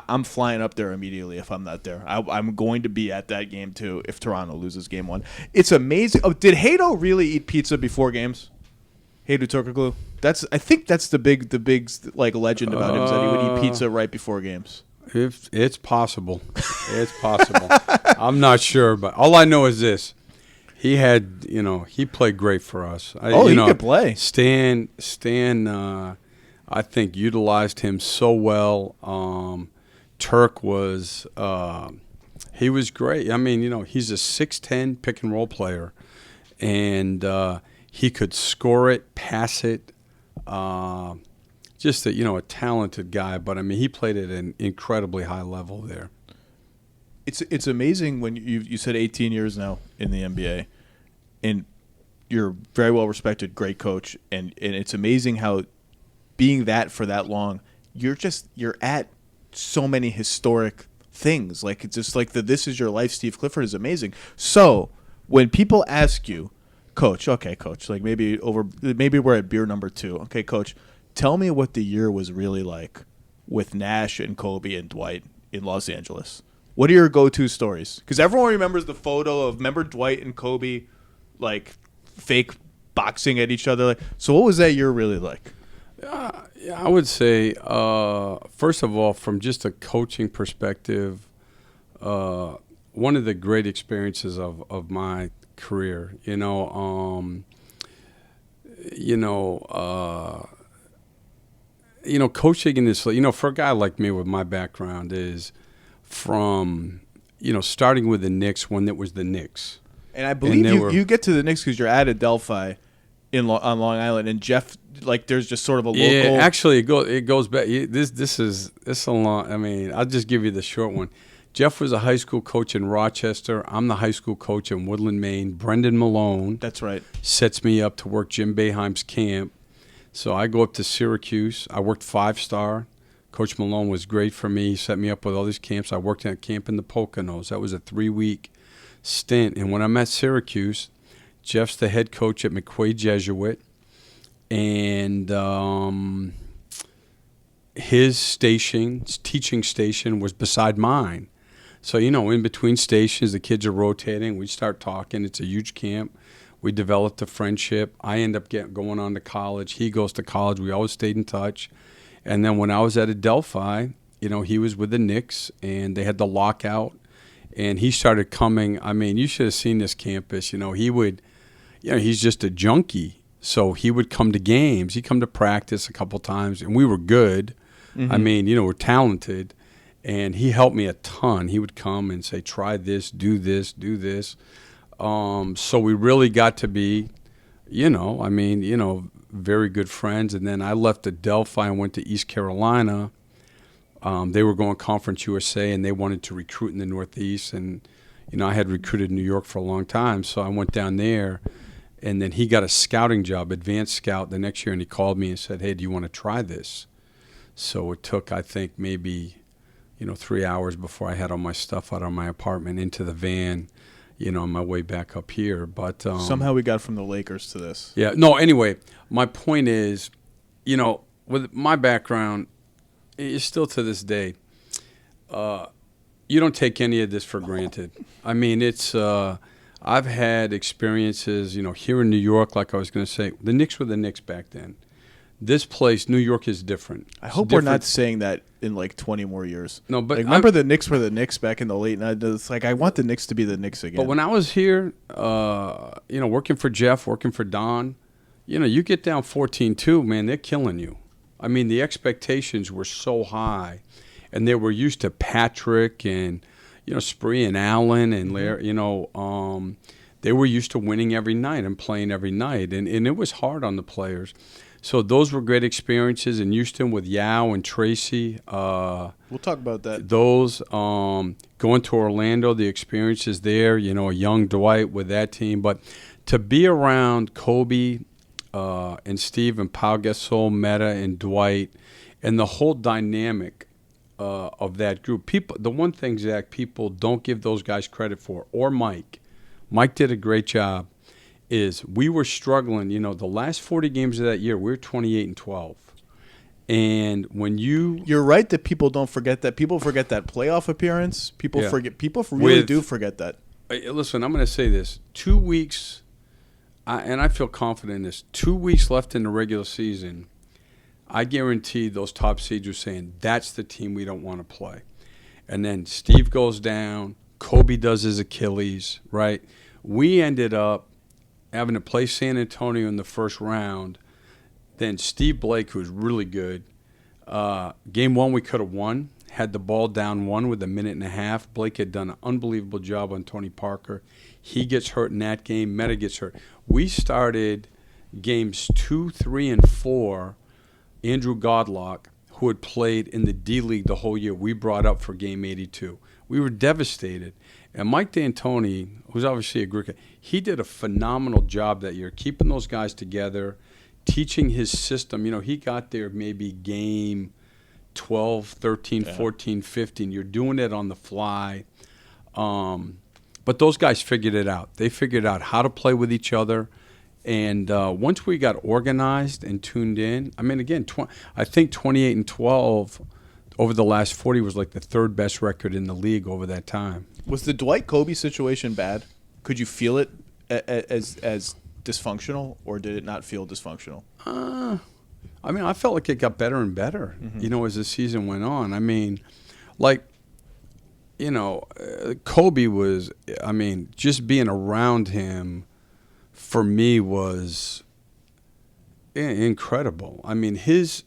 Speaker 2: I'm flying up there immediately if I'm not there. I'm going to be at that game, too, if Toronto loses game 1. It's amazing. Oh, did Hato really eat pizza before games? Hato Turkoglu? I think that's the big like legend about him is that he would eat pizza right before games.
Speaker 3: If it's possible. It's possible. I'm not sure, but all I know is this. He had, he played great for us.
Speaker 2: He could play.
Speaker 3: Stan, I think, utilized him so well. Turk was, he was great. I mean, he's a 6'10" pick and roll player, and he could score it, pass it. Just a talented guy, but I mean, he played at an incredibly high level there.
Speaker 2: It's amazing when you said 18 years now in the NBA, and you're a very well respected, great coach, and it's amazing how being that for that long, you're at so many historic things. Like it's just like this is your life. Steve Clifford is amazing. So when people ask you, Coach, like maybe we're at beer number 2. Okay, Coach, tell me what the year was really like with Nash and Kobe and Dwight in Los Angeles. What are your go-to stories? Because everyone remembers the photo of Dwight and Kobe, like fake boxing at each other. So what was that year really like?
Speaker 3: I would say, first of all, from just a coaching perspective, one of the great experiences of my career, coaching in this, for a guy like me with my background is from, starting with the Knicks when it was the Knicks.
Speaker 2: And I believe you get to the Knicks because you're at Adelphi on Long Island, and Jeff, like, there's just sort of a local.
Speaker 3: Yeah, actually, it goes back. This is a long. I mean, I'll just give you the short one. Jeff was a high school coach in Rochester. I'm the high school coach in Woodland, Maine. Brendan Malone.
Speaker 2: That's right.
Speaker 3: Sets me up to work Jim Boeheim's camp. So I go up to Syracuse. I worked 5-star. Coach Malone was great for me. He set me up with all these camps. I worked at a camp in the Poconos. That was a 3-week stint. And when I'm at Syracuse, Jeff's the head coach at McQuaid Jesuit. And his teaching station was beside mine. So, in between stations, the kids are rotating. We start talking. It's a huge camp. We developed a friendship. I end up going on to college. He goes to college. We always stayed in touch. And then when I was at Adelphi, he was with the Knicks, and they had the lockout. And he started coming. I mean, you should have seen this campus. He would, he's just a junkie. So he would come to games. He'd come to practice a couple times, and we were good. Mm-hmm. I mean, we're talented. And he helped me a ton. He would come and say, try this, do this, do this. So we really got to be, very good friends. And then I left Adelphi and went to East Carolina. They were going Conference USA, and they wanted to recruit in the Northeast. And, I had recruited in New York for a long time. So I went down there. And then he got a scouting job, advanced scout, the next year. And he called me and said, hey, do you want to try this? So it took, I think, maybe 3 hours before I had all my stuff out of my apartment into the van, on my way back up here. But
Speaker 2: somehow we got from the Lakers to this.
Speaker 3: Yeah. No, anyway, my point is, with my background, it's still to this day, you don't take any of this for granted. I mean, it's I've had experiences, here in New York, like I was going to say, the Knicks were the Knicks back then. This place, New York, is different.
Speaker 2: I hope we're not saying that in like 20 more years.
Speaker 3: No, but
Speaker 2: remember the Knicks were the Knicks back in the late 90s. It's like I want the Knicks to be the Knicks again.
Speaker 3: But when I was here, working for Jeff, working for Don, you get down 14-2, man, they're killing you. I mean, the expectations were so high, and they were used to Patrick and Spree and Allen and Larry. They were used to winning every night and playing every night, and it was hard on the players. So those were great experiences in Houston with Yao and Tracy.
Speaker 2: We'll talk about that.
Speaker 3: Those going to Orlando, the experiences there. A young Dwight with that team, but to be around Kobe and Steve and Pau Gasol, Metta and Dwight, and the whole dynamic of that group. The one thing, Zach, people don't give those guys credit for, or Mike. Mike did a great job. Is we were struggling, the last 40 games of that year, we were 28-12. And when
Speaker 2: you're right that people don't forget that. People forget that playoff appearance. People really do forget that.
Speaker 3: Listen, I'm going to say this. 2 weeks I feel confident in this. 2 weeks left in the regular season, I guarantee those top seeds are saying, that's the team we don't want to play. And then Steve goes down, Kobe does his Achilles, right? We ended up having to play San Antonio in the first round. Then Steve Blake, who's really good, game one we could have won, had the ball down one with a minute and a half. Blake had done an unbelievable job on Tony Parker. He gets hurt in that game. Meta gets hurt. We started games 2, 3, and 4. Andrew Godlock, who had played in the D-League the whole year, we brought up for game 82. We were devastated. And Mike D'Antoni, who's obviously a great guy, he did a phenomenal job that year, keeping those guys together, teaching his system. You know, he got there maybe game 12, 13, 14, 15. You're doing it on the fly. But those guys figured it out. They figured out how to play with each other. And once we got organized and tuned in, I mean, again, I think 28-12 over the last 40 was like the third best record in the league over that time.
Speaker 2: Was the Dwight Kobe situation bad? Could you feel it as dysfunctional, or did it not feel dysfunctional?
Speaker 3: I mean, I felt like it got better and better, you know, as the season went on. I mean, like, you know, Kobe was, I mean, just being around him for me was incredible. I mean, his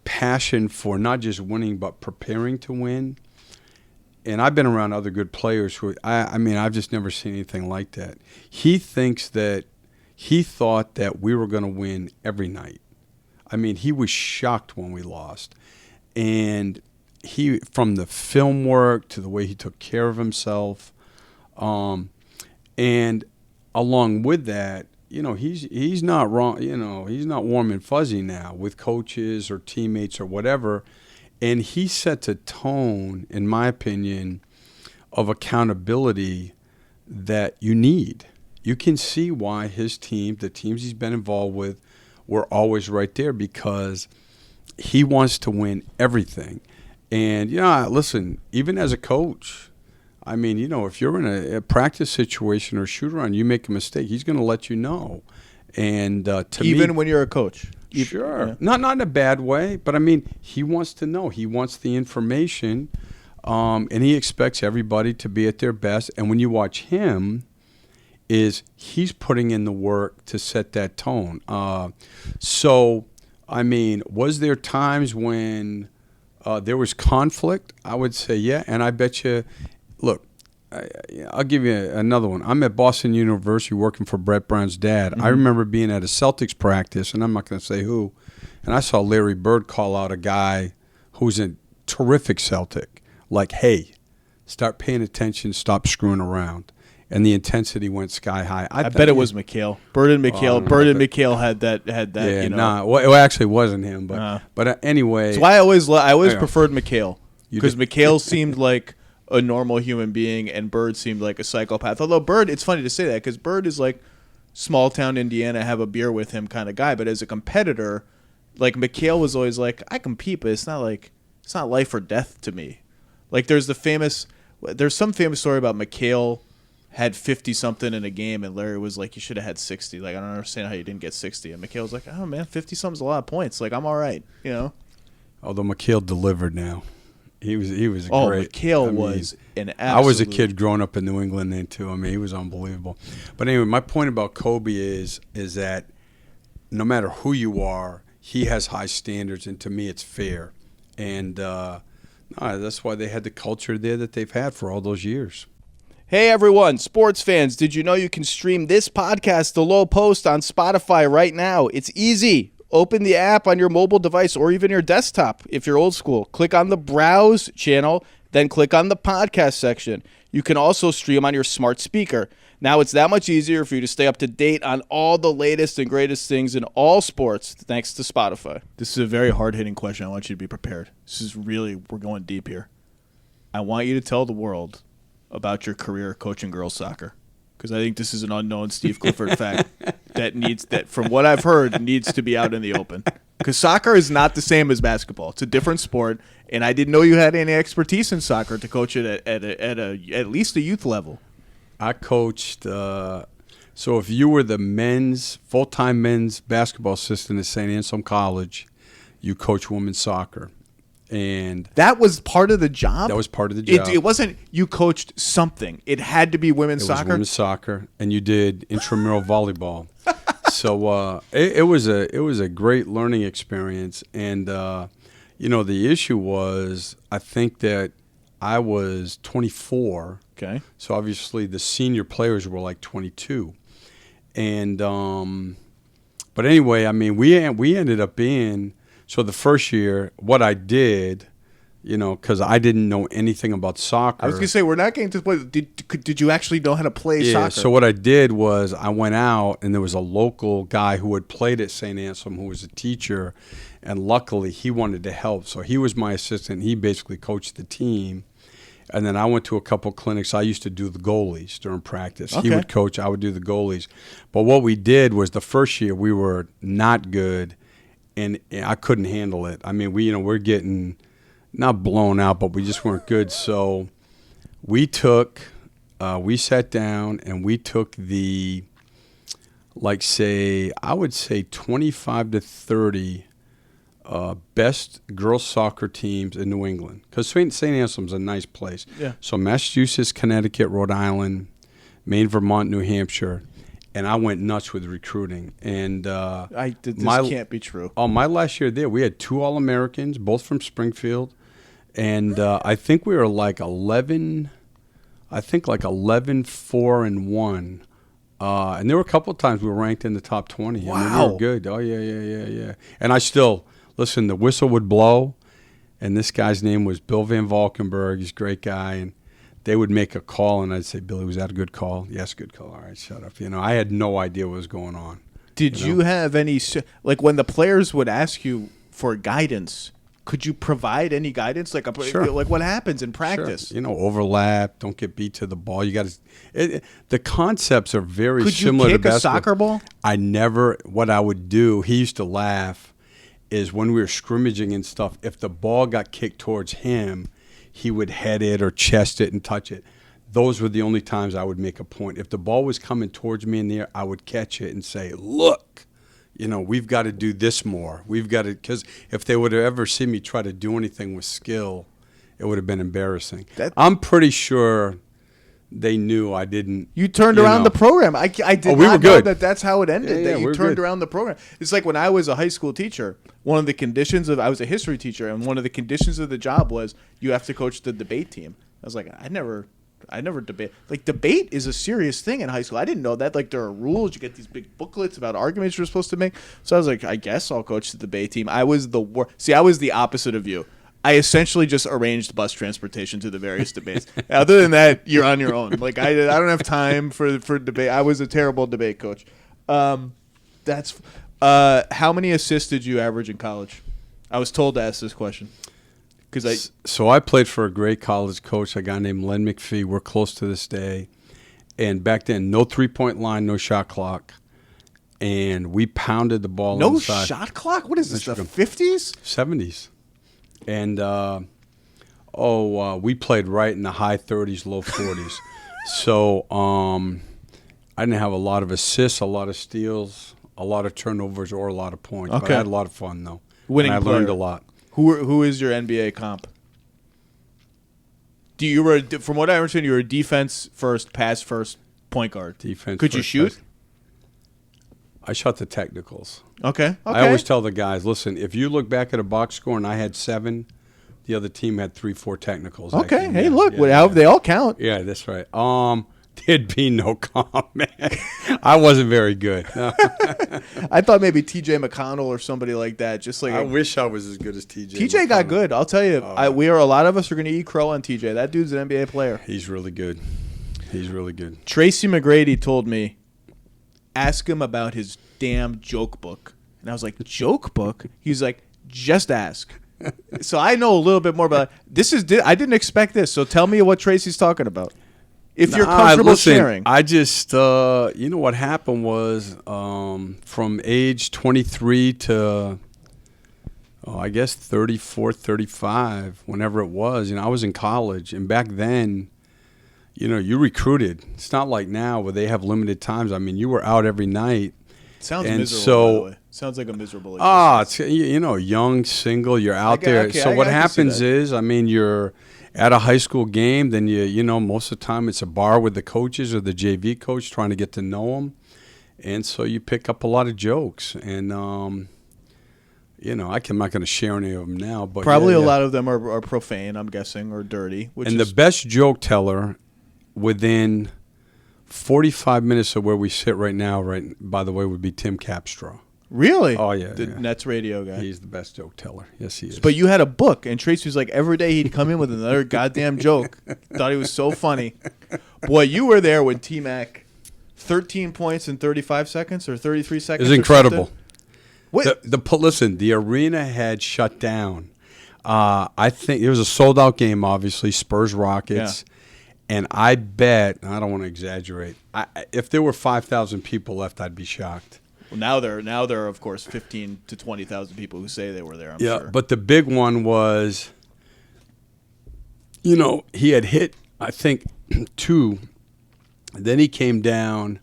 Speaker 3: passion for not just winning but preparing to win. And I've been around other good players who, I mean, I've just never seen anything like that. He thought that we were going to win every night. I mean, he was shocked when we lost. And from the film work to the way he took care of himself, and along with that, you know, he's not wrong. You know, he's not warm and fuzzy now with coaches or teammates or whatever. And he sets a tone, in my opinion, of accountability that you need. You can see why his team, the teams he's been involved with, were always right there, because he wants to win everything. And, you know, listen, even as a coach, I mean, you know, if you're in a practice situation or shoot-around, you make a mistake, he's going to let you know. And to
Speaker 2: even when you're a coach?
Speaker 3: Sure.
Speaker 2: Yeah.
Speaker 3: Not in a bad way, but, I mean, he wants to know. He wants the information, and he expects everybody to be at their best. And when you watch him, he's putting in the work to set that tone. So, I mean, was there times when there was conflict? I would say, yeah. And I bet you, look, I'll give you another one. I'm at Boston University working for Brett Brown's dad. I remember being at a Celtics practice, and I'm not going to say who, and I saw Larry Bird call out a guy who's a terrific Celtic, like, hey, start paying attention, stop screwing around. And the intensity went sky high. I
Speaker 2: bet it was McHale. Bird and McHale had that.
Speaker 3: Yeah,
Speaker 2: you know.
Speaker 3: nah. Well, it actually wasn't him, but anyway.
Speaker 2: That's why I always preferred McHale, because McHale seemed like a normal human being, and Bird seemed like a psychopath. Although Bird, it's funny to say that, because Bird is like small town Indiana, have a beer with him kind of guy. But as a competitor, like McHale was always like, I compete, but it's not life or death to me. Like there's some famous story about McHale had 50-something in a game, and Larry was like, you should have had 60. Like, I don't understand how you didn't get 60. And McHale was like, oh, man, 50-something's a lot of points. Like, I'm all right, you know?
Speaker 3: Although McHale delivered now. He was great.
Speaker 2: McHale was an absolute...
Speaker 3: I was a kid growing up in New England then, too. I mean, he was unbelievable. But anyway, my point about Kobe is that no matter who you are, he has high standards, and to me it's fair. And that's why they had the culture there that they've had for all those years.
Speaker 2: Hey everyone, sports fans, did you know you can stream this podcast, The Lowe Post, on Spotify right now? It's easy. Open the app on your mobile device or even your desktop if you're old school. Click on the Browse channel, then click on the podcast section. You can also stream on your smart speaker. Now it's that much easier for you to stay up to date on all the latest and greatest things in all sports thanks to Spotify. This is a very hard-hitting question. I want you to be prepared. We're going deep here. I want you to tell the world about your career coaching girls soccer, because I think this is an unknown Steve Clifford fact that from what I've heard needs to be out in the open, because soccer is not the same as basketball. It's a different sport, and I didn't know you had any expertise in soccer to coach it at least a youth level.
Speaker 3: I coached So if you were the full-time men's basketball assistant at St. Anselm College, you coach women's soccer. And
Speaker 2: that was part of the job?
Speaker 3: That was part of the job.
Speaker 2: It wasn't you coached something. It had to be women's soccer?
Speaker 3: It was women's soccer, and you did intramural volleyball. So it was a great learning experience. And, the issue was I think that I was 24.
Speaker 2: Okay.
Speaker 3: So obviously the senior players were like 22. And but anyway, I mean, we ended up being – so the first year, what I did, because I didn't know anything about soccer.
Speaker 2: I was going to say, we're not getting to play. Did you actually know how to play soccer?
Speaker 3: So what I did was I went out, and there was a local guy who had played at St. Anselm who was a teacher, and luckily he wanted to help. So he was my assistant. He basically coached the team. And then I went to a couple clinics. I used to do the goalies during practice.
Speaker 2: Okay.
Speaker 3: He would coach. I would do the goalies. But what we did was the first year we were not good, and I couldn't handle it. I mean, we're getting not blown out, but we just weren't good. So we sat down and we took the, I would say 25 to 30 best girls soccer teams in New England, because St. Anselm's a nice place.
Speaker 2: Yeah.
Speaker 3: So Massachusetts, Connecticut, Rhode Island, Maine, Vermont, New Hampshire, and I went nuts with recruiting. And
Speaker 2: this can't be true.
Speaker 3: Oh, my last year there, we had 2 All-Americans, both from Springfield, and I think we were like 11, 4 and 1. And there were a couple of times we were ranked in the top 20.
Speaker 2: Wow.
Speaker 3: I mean, we were good. Oh, yeah. And I still, listen, the whistle would blow, and this guy's name was Bill Van Valkenburg. He's a great guy. And they would make a call, and I'd say, Billy, was that a good call? Yes, good call. All right, shut up. I had no idea what was going on.
Speaker 2: Did you have any, when the players would ask you for guidance, could you provide any guidance?
Speaker 3: Sure.
Speaker 2: Like what happens in practice?
Speaker 3: Sure. Overlap, don't get beat to the ball. You got to. The concepts are very
Speaker 2: Could
Speaker 3: similar
Speaker 2: you
Speaker 3: to
Speaker 2: kick
Speaker 3: basketball.
Speaker 2: a soccer ball?
Speaker 3: What I would do, he used to laugh, is when we were scrimmaging and stuff, if the ball got kicked towards him, he would head it or chest it and touch it. Those were the only times I would make a point. If the ball was coming towards me in the air, I would catch it and say, look, we've got to do this more. We've got to, because if they would have ever seen me try to do anything with skill, it would have been embarrassing. I'm pretty sure they knew I didn't.
Speaker 2: You turned around the program. I did
Speaker 3: we
Speaker 2: not
Speaker 3: were good.
Speaker 2: know that's how it ended.
Speaker 3: Yeah,
Speaker 2: that you
Speaker 3: we
Speaker 2: turned
Speaker 3: good.
Speaker 2: around the program. It's like when I was a high school teacher, one of the conditions I was a history teacher, and one of the conditions of the job was you have to coach the debate team. I was like, I never debate. Like, debate is a serious thing in high school. I didn't know that. Like, there are rules. You get these big booklets about arguments you're supposed to make. So I was like, I guess I'll coach the debate team. I was the worst. See, I was the opposite of you. I essentially just arranged bus transportation to the various debates. Other than that, you're on your own. Like, I don't have time for debate. I was a terrible debate coach. How many assists did you average in college? I was told to ask this question.
Speaker 3: So I played for a great college coach, a guy named Len McPhee. We're close to this day. And back then, no three-point line, no shot clock. And we pounded the ball inside.
Speaker 2: No shot clock? What is this, the 50s?
Speaker 3: 70s. And, we played right in the high 30s, low 40s. So I didn't have a lot of assists, a lot of steals, a lot of turnovers, or a lot of points.
Speaker 2: Okay.
Speaker 3: But I had a lot of fun, though.
Speaker 2: Winning
Speaker 3: and I learned a lot.
Speaker 2: Who is your NBA comp? From what I understand, you were a defense first, pass first, point guard.
Speaker 3: Defense.
Speaker 2: Could you shoot?
Speaker 3: Pass. I shot the technicals.
Speaker 2: Okay.
Speaker 3: I always tell the guys, listen, if you look back at a box score and I had 7, the other team had 3, 4 technicals.
Speaker 2: Okay. Hey, look, they all count.
Speaker 3: Yeah, that's right. There'd be no comment. I wasn't very good. No.
Speaker 2: I thought maybe T.J. McConnell or somebody like that.
Speaker 3: I wish I was as good as T.J.
Speaker 2: T.J. got good. I'll tell you. A lot of us are going to eat crow on T.J. That dude's an NBA player.
Speaker 3: He's really good.
Speaker 2: Tracy McGrady told me, ask him about his damn joke book. And I was like, joke book? He's like, just ask. So I know a little bit more about it. I didn't expect this. So tell me what Tracy's talking about. If you're comfortable sharing.
Speaker 3: I just, what happened was from age 23 to, I guess 34, 35, whenever it was, I was in college. And back then, you recruited. It's not like now where they have limited times. I mean, you were out every night.
Speaker 2: Sounds
Speaker 3: and
Speaker 2: miserable, by the way. Sounds like a miserable
Speaker 3: existence. It's young, single, you're out there.
Speaker 2: Okay,
Speaker 3: so what happens is, I mean, you're at a high school game, then most of the time it's a bar with the coaches or the JV coach trying to get to know them. And so you pick up a lot of jokes. And, I'm not going to share any of them now. But
Speaker 2: probably a lot of them are profane, I'm guessing, or dirty.
Speaker 3: The best joke teller within 45 minutes of where we sit right now, by the way, would be Tim Capstraw.
Speaker 2: Really?
Speaker 3: Oh, yeah.
Speaker 2: The Nets radio guy.
Speaker 3: He's the best joke teller. Yes, he is.
Speaker 2: But you had a book, and Tracy was like, every day he'd come in with another goddamn joke. Thought he was so funny. Boy, you were there when T-Mac, 13 points in 35 seconds or 33 seconds.
Speaker 3: It was incredible.
Speaker 2: What?
Speaker 3: Listen, the arena had shut down. I think it was a sold-out game, obviously, Spurs-Rockets. Yeah. And I bet, I don't want to exaggerate, if there were 5,000 people left, I'd be shocked.
Speaker 2: Well, now there are, of course, 15 to 20,000 people who say they were there, I'm sure.
Speaker 3: Yeah, but the big one was, he had hit, I think, 2. Then he came down,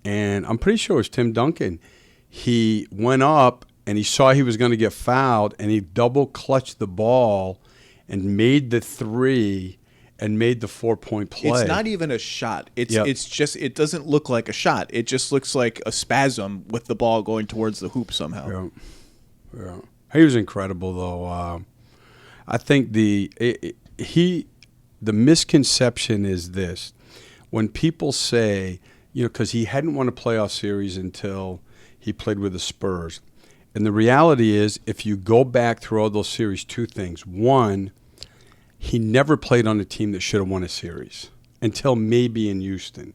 Speaker 3: and I'm pretty sure it was Tim Duncan. He went up, and he saw he was going to get fouled, and he double-clutched the ball and made the 3 and made the 4-point play.
Speaker 2: It's not even a shot. It's just, it doesn't look like a shot. It just looks like a spasm with the ball going towards the hoop somehow.
Speaker 3: Yeah. He was incredible, though. I think the misconception is this. When people say, because he hadn't won a playoff series until he played with the Spurs. And the reality is, if you go back through all those series, 2 things. One, he never played on a team that should have won a series until maybe in Houston.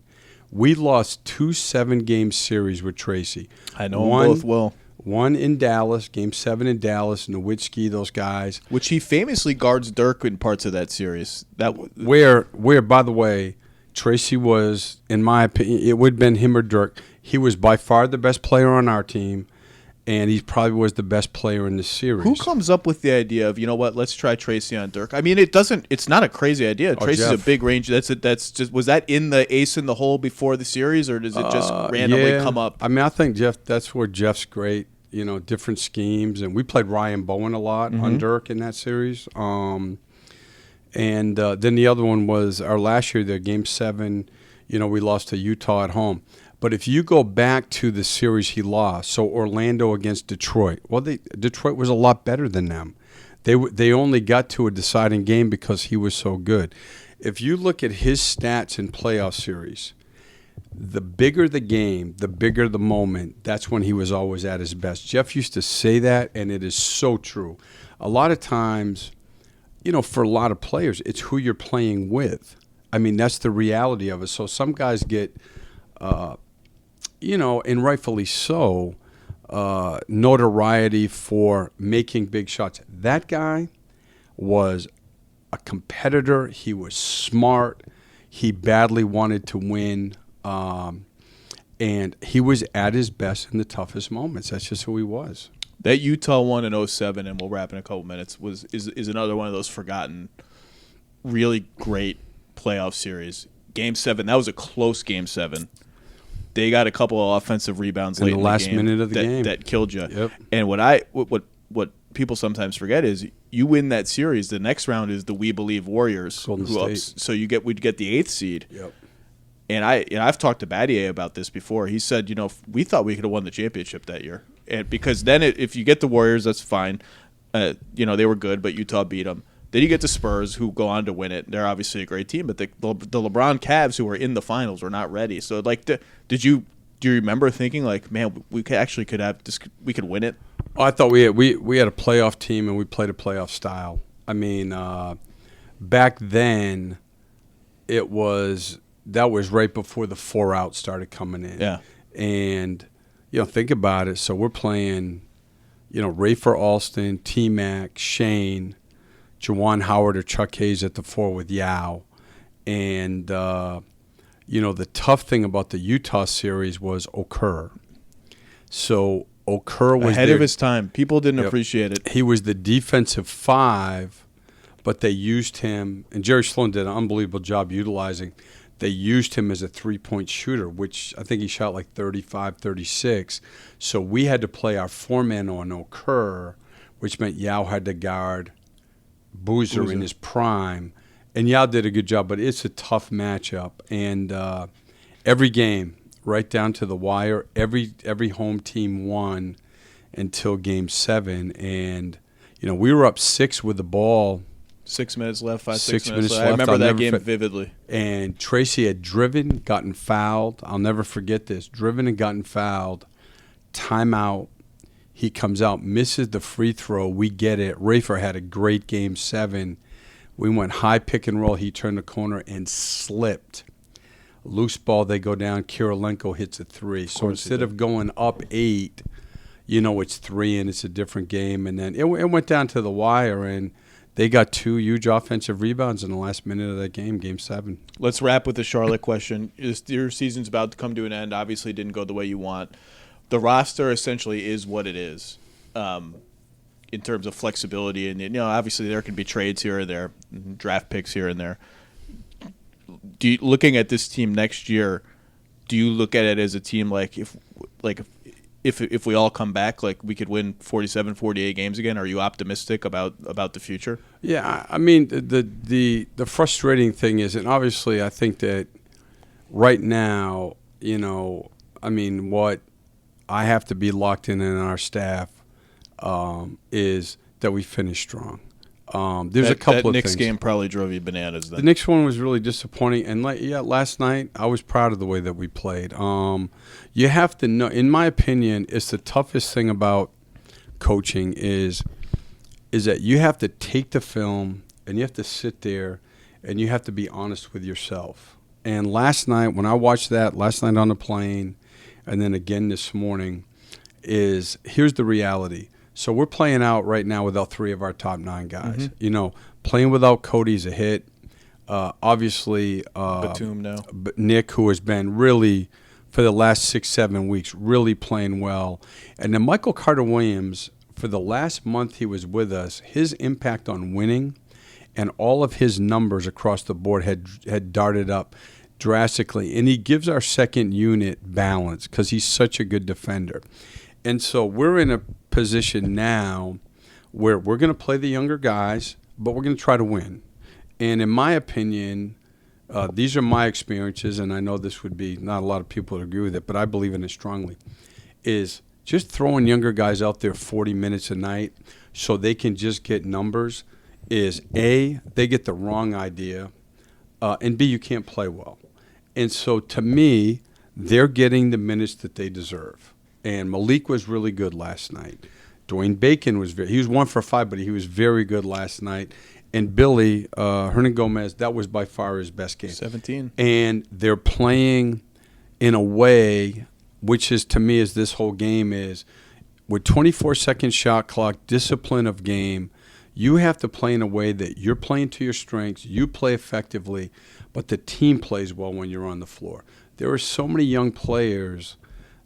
Speaker 3: We lost 2 7-game series with Tracy.
Speaker 2: I know them both well.
Speaker 3: One in Dallas, Game 7 in Dallas, Nowitzki, those guys.
Speaker 2: Which he famously guards Dirk in parts of that series.
Speaker 3: Where, by the way, Tracy was, in my opinion, it would have been him or Dirk. He was by far the best player on our team. And he probably was the best player in the series.
Speaker 2: Who comes up with the idea of, let's try Tracy on Dirk? I mean, it's not a crazy idea. Tracy's
Speaker 3: Jeff.
Speaker 2: a big range. That's just, was that in the ace in the hole before the series, or does it just randomly come up?
Speaker 3: I mean, I think that's where Jeff's great, different schemes. And we played Ryan Bowen a lot on Dirk in that series. And then the other one was our last year, the Game 7, we lost to Utah at home. But if you go back to the series he lost, so Orlando against Detroit, Detroit was a lot better than them. They only got to a deciding game because he was so good. If you look at his stats in playoff series, the bigger the game, the bigger the moment, that's when he was always at his best. Jeff used to say that, and it is so true. A lot of times, for a lot of players, it's who you're playing with. I mean, that's the reality of it. So some guys get and rightfully so, notoriety for making big shots. That guy was a competitor. He was smart. He badly wanted to win. And he was at his best in the toughest moments. That's just who he was.
Speaker 2: That Utah one in 07, and we'll wrap in a couple minutes, is another one of those forgotten, really great playoff series. Game 7, that was a close Game 7. They got a couple of offensive rebounds late in the
Speaker 3: last minute of the game
Speaker 2: that killed you.
Speaker 3: Yep.
Speaker 2: And what people sometimes forget is you win that series. The next round is the We Believe Warriors,
Speaker 3: Golden State.
Speaker 2: So we'd get the 8th seed.
Speaker 3: Yep.
Speaker 2: And I've talked to Battier about this before. He said, we thought we could have won the championship that year, and because then if you get the Warriors, that's fine. They were good, but Utah beat them. Then you get the Spurs, who go on to win it. They're obviously a great team, but the LeBron Cavs, who were in the finals, were not ready. So, do you remember thinking man, we could win it?
Speaker 3: Oh, I thought we had a playoff team and we played a playoff style. I mean, back then, that was right before the 4-out started coming in.
Speaker 2: Yeah,
Speaker 3: and think about it. So we're playing, Rafer Alston, T-Mac, Shane, Juwan Howard or Chuck Hayes at the 4 with Yao. And, the tough thing about the Utah series was Okur. So Okur was
Speaker 2: ahead of his time. People didn't appreciate it.
Speaker 3: He was the defensive 5, but they used him, and Jerry Sloan did an unbelievable job utilizing. They used him as a three-point shooter, which I think he shot like 35, 36. So we had to play our four-man on Okur, which meant Yao had to guard Boozer in his prime. And Yao did a good job, but it's a tough matchup. And every game, right down to the wire, every home team won until Game 7. And, we were up 6 with the ball.
Speaker 2: 6 minutes left, 6
Speaker 3: minutes
Speaker 2: left.
Speaker 3: left.
Speaker 2: I remember that game vividly.
Speaker 3: And Tracy had driven, gotten fouled. I'll never forget this. Driven and gotten fouled. Timeout. He comes out, misses the free throw. We get it. Rafer had a great Game 7. We went high pick and roll. He turned the corner and slipped. Loose ball, they go down. Kirilenko hits a 3. So instead of going up 8, it's 3 and it's a different game. And then it went down to the wire, and they got 2 huge offensive rebounds in the last minute of that game, Game 7.
Speaker 2: Let's wrap with the Charlotte question. Your season's about to come to an end. Obviously, it didn't go the way you want. The roster essentially is what it is in terms of flexibility. And, obviously there can be trades here or there, draft picks here and there. Looking at this team next year, do you look at it as a team if we all come back, like we could win 47, 48 games again? Are you optimistic about the future?
Speaker 3: Yeah, I mean, the frustrating thing is, and obviously I think that right now, what I have to be locked in our staff is that we finish strong. There's a couple of things.
Speaker 2: Knicks game probably drove you bananas then.
Speaker 3: The Knicks one was really disappointing. And, last night I was proud of the way that we played. You have to know, in my opinion, it's the toughest thing about coaching is that you have to take the film and you have to sit there and you have to be honest with yourself. And last night, when I watched that, last night on the plane, and then again this morning, here's the reality. So we're playing out right now without 3 of our top 9 guys.
Speaker 2: Mm-hmm.
Speaker 3: Playing without Cody's a hit. Obviously,
Speaker 2: Batum now.
Speaker 3: Nick, who has been really, for the last 6-7 weeks, really playing well. And then Michael Carter-Williams, for the last month he was with us, his impact on winning and all of his numbers across the board had darted up drastically. And he gives our second unit balance because he's such a good defender. And so we're in a position now where we're going to play the younger guys, but we're going to try to win. And in my opinion, these are my experiences, and I know this would be not a lot of people would agree with it, but I believe in it strongly, is just throwing younger guys out there 40 minutes a night so they can just get numbers is, A, they get the wrong idea, and B, you can't play well. And so to me, they're getting the minutes that they deserve. And Malik was really good last night. Dwayne Bacon he was 1 for 5, but he was very good last night. And Billy Hernangomez, that was by far his best game.
Speaker 2: 17.
Speaker 3: And they're playing in a way, which is to me is this whole game is, with 24-second shot clock, discipline of game, you have to play in a way that you're playing to your strengths, you play effectively, but the team plays well when you're on the floor. There are so many young players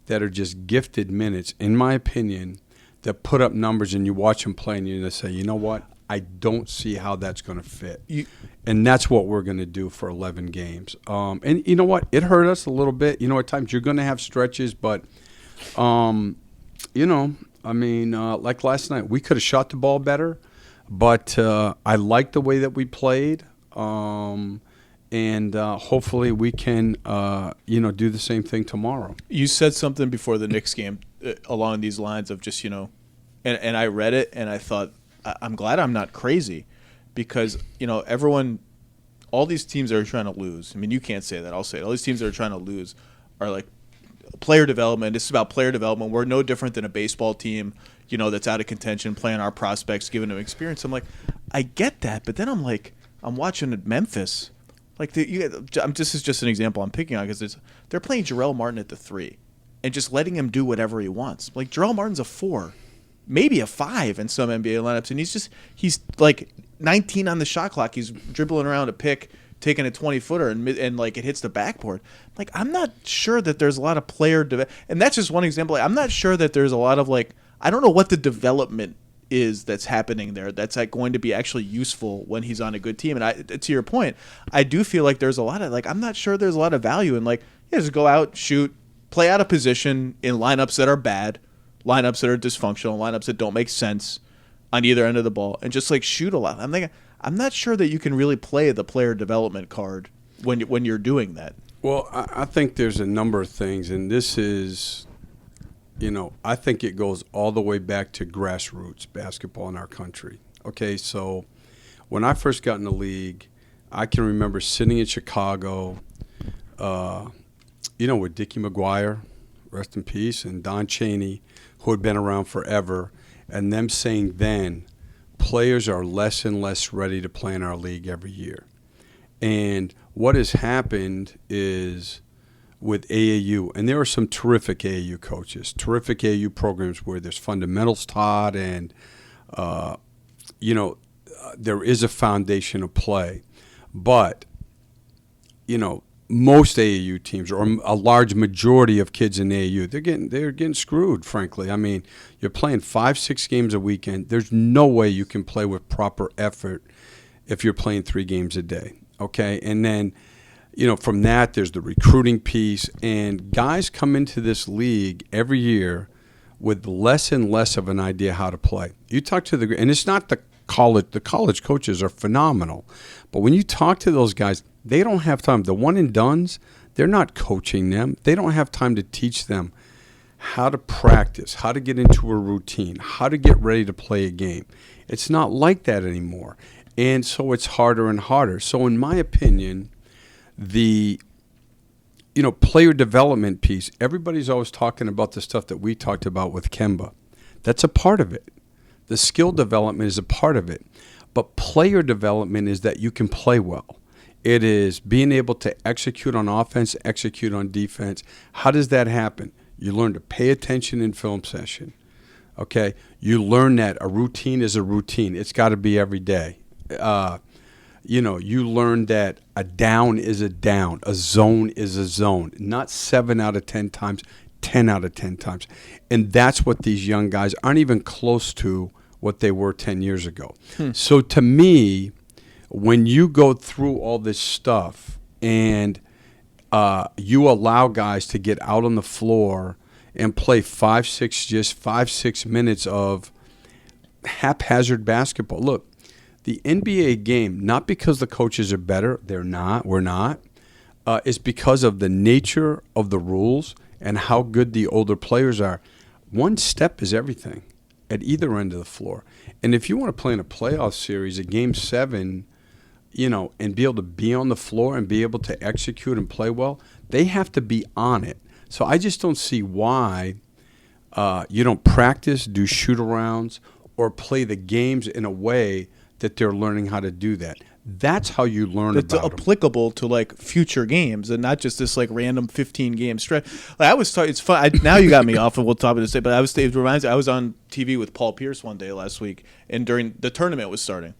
Speaker 3: that are just gifted minutes, in my opinion, that put up numbers and you watch them play and you just say, you know what, I don't see how that's going to fit. And that's what we're going to do for 11 games. And you know what, it hurt us a little bit. At times you're going to have stretches, but, like last night, we could have shot the ball better, but I like the way that we played. And hopefully we can, do the same thing tomorrow.
Speaker 2: You said something before the Knicks game along these lines of just, and I read it and I thought, I'm glad I'm not crazy because, all these teams that are trying to lose. I mean, you can't say that. I'll say it. All these teams that are trying to lose are like player development. This is about player development. We're no different than a baseball team, that's out of contention, playing our prospects, giving them experience. I'm like, I get that. But then I'm watching at Memphis. This is just an example I'm picking on because they're playing Jarrell Martin at the 3 and just letting him do whatever he wants. Like Jarrell Martin's a 4, maybe a 5 in some NBA lineups, and he's like 19 on the shot clock. He's dribbling around a pick, taking a 20-footer, and it hits the backboard. Like I'm not sure that there's a lot of and that's just one example. I'm not sure that there's a lot of I don't know what the development is that's happening there that's like going to be actually useful when he's on a good team. And to your point, I do feel like there's a lot of like, I'm not sure there's a lot of value in like, yeah, just go out, shoot, play out of position in lineups that are bad, lineups that are dysfunctional, lineups that don't make sense on either end of the ball, and just like shoot a lot. I'm not sure that you can really play the player development card when you're doing that.
Speaker 3: Well, I think there's a number of things, and this is, I think it goes all the way back to grassroots basketball in our country. Okay, so when I first got in the league, I can remember sitting in Chicago, with Dickie McGuire, rest in peace, and Don Chaney, who had been around forever, and them saying then, players are less and less ready to play in our league every year. And what has happened is with AAU, and there are some terrific AAU coaches, terrific AAU programs where there's fundamentals taught and, there is a foundation of play. But, most AAU teams, or a large majority of kids in AAU, they're getting screwed, frankly. I mean, you're playing 5-6 games a weekend. There's no way you can play with proper effort if you're playing 3 games a day, okay? And then, from that, there's the recruiting piece, and guys come into this league every year with less and less of an idea how to play. You talk to and it's not the college coaches are phenomenal, but when you talk to those guys, they don't have time. The one and dones, they're not coaching them. They don't have time to teach them how to practice, how to get into a routine, how to get ready to play a game. It's not like that anymore. And so it's harder and harder. So in my opinion, the player development piece, everybody's always talking about the stuff that we talked about with Kemba. That's a part of it. The skill development is a part of it. But player development is that you can play well. It is being able to execute on offense, execute on defense. How does that happen? You learn to pay attention in film session. Okay? You learn that a routine is a routine. It's got to be every day. You learn that a down is a down. A zone is a zone. Not 7 out of 10 times, 10 out of 10 times. And that's what these young guys aren't even close to what they were 10 years ago. So to me, when you go through all this stuff and you allow guys to get out on the floor and play 5-6 minutes of haphazard basketball. Look, the NBA game, not because the coaches are better, we're not, it's because of the nature of the rules and how good the older players are. One step is everything at either end of the floor. And if you want to play in a playoff series, a Game 7, and be able to be on the floor and be able to execute and play well, they have to be on it. So I just don't see why you don't practice, do shoot-arounds, or play the games in a way that they're learning how to do that. That's how you learn about them.
Speaker 2: It's applicable to like future games and not just this like random 15-game stretch. Like I was talking, it's fun. Now you got me off of what topic to say, but it reminds me, I was on TV with Paul Pierce one day last week, and during the tournament was starting.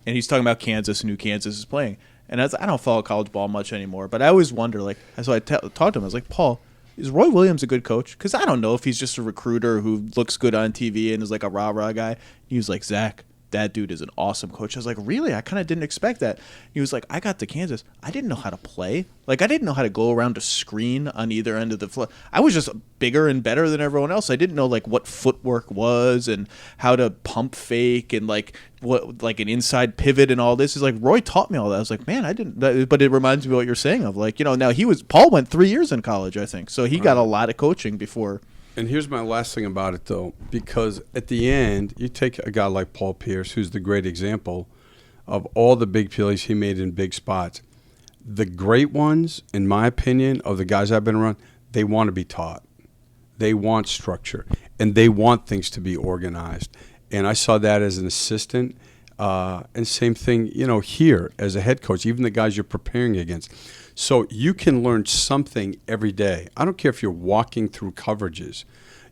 Speaker 2: And he's talking about Kansas and who Kansas is playing. And I don't follow college ball much anymore, but I always wonder, like, so I talked to him. I was like, Paul, is Roy Williams a good coach? Because I don't know if he's just a recruiter who looks good on TV and is like a rah-rah guy. He was like, Zach, that dude is an awesome coach. I was like, really? I kind of didn't expect that. He was like, I got to Kansas. I didn't know how to play. Like, I didn't know how to go around a screen on either end of the floor. I was just bigger and better than everyone else. I didn't know, like, what footwork was and how to pump fake and, like, what like an inside pivot and all this. Is like, Roy taught me all that. I was like, man, I didn't. But it reminds me of what you're saying of, like, now Paul went 3 years in college, I think. So he got a lot of coaching before.
Speaker 3: And here's my last thing about it, though, because at the end, you take a guy like Paul Pierce, who's the great example of all the big plays he made in big spots. The great ones, in my opinion, of the guys I've been around, they want to be taught. They want structure, and they want things to be organized. And I saw that as an assistant, and same thing, here as a head coach, even the guys you're preparing against. So you can learn something every day. I don't care if you're walking through coverages.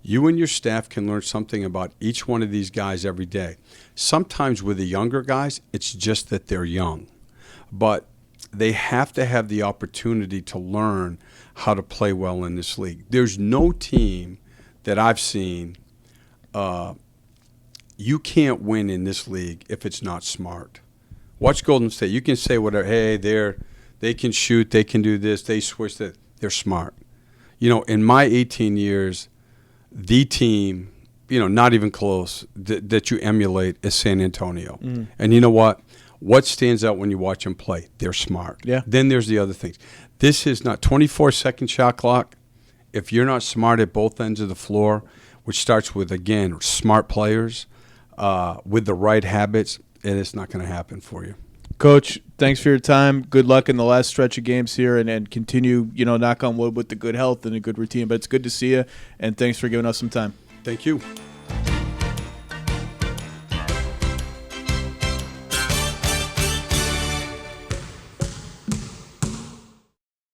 Speaker 3: You and your staff can learn something about each one of these guys every day. Sometimes with the younger guys, it's just that they're young. But they have to have the opportunity to learn how to play well in this league. There's no team that I've seen, you can't win in this league if it's not smart. Watch Golden State. You can say whatever. Hey, they can shoot. They can do this. They switch that. They're smart. In my 18 years, the team, not even close, that you emulate is San Antonio. Mm. And you know what? What stands out when you watch them play? They're smart.
Speaker 2: Yeah.
Speaker 3: Then there's the other things. This is not 24-second shot clock. If you're not smart at both ends of the floor, which starts with, again, smart players with the right habits, it is not going to happen for you.
Speaker 2: Coach, thanks for your time. Good luck in the last stretch of games here, and continue, knock on wood with the good health and a good routine. But it's good to see you, and thanks for giving us some time.
Speaker 3: Thank you.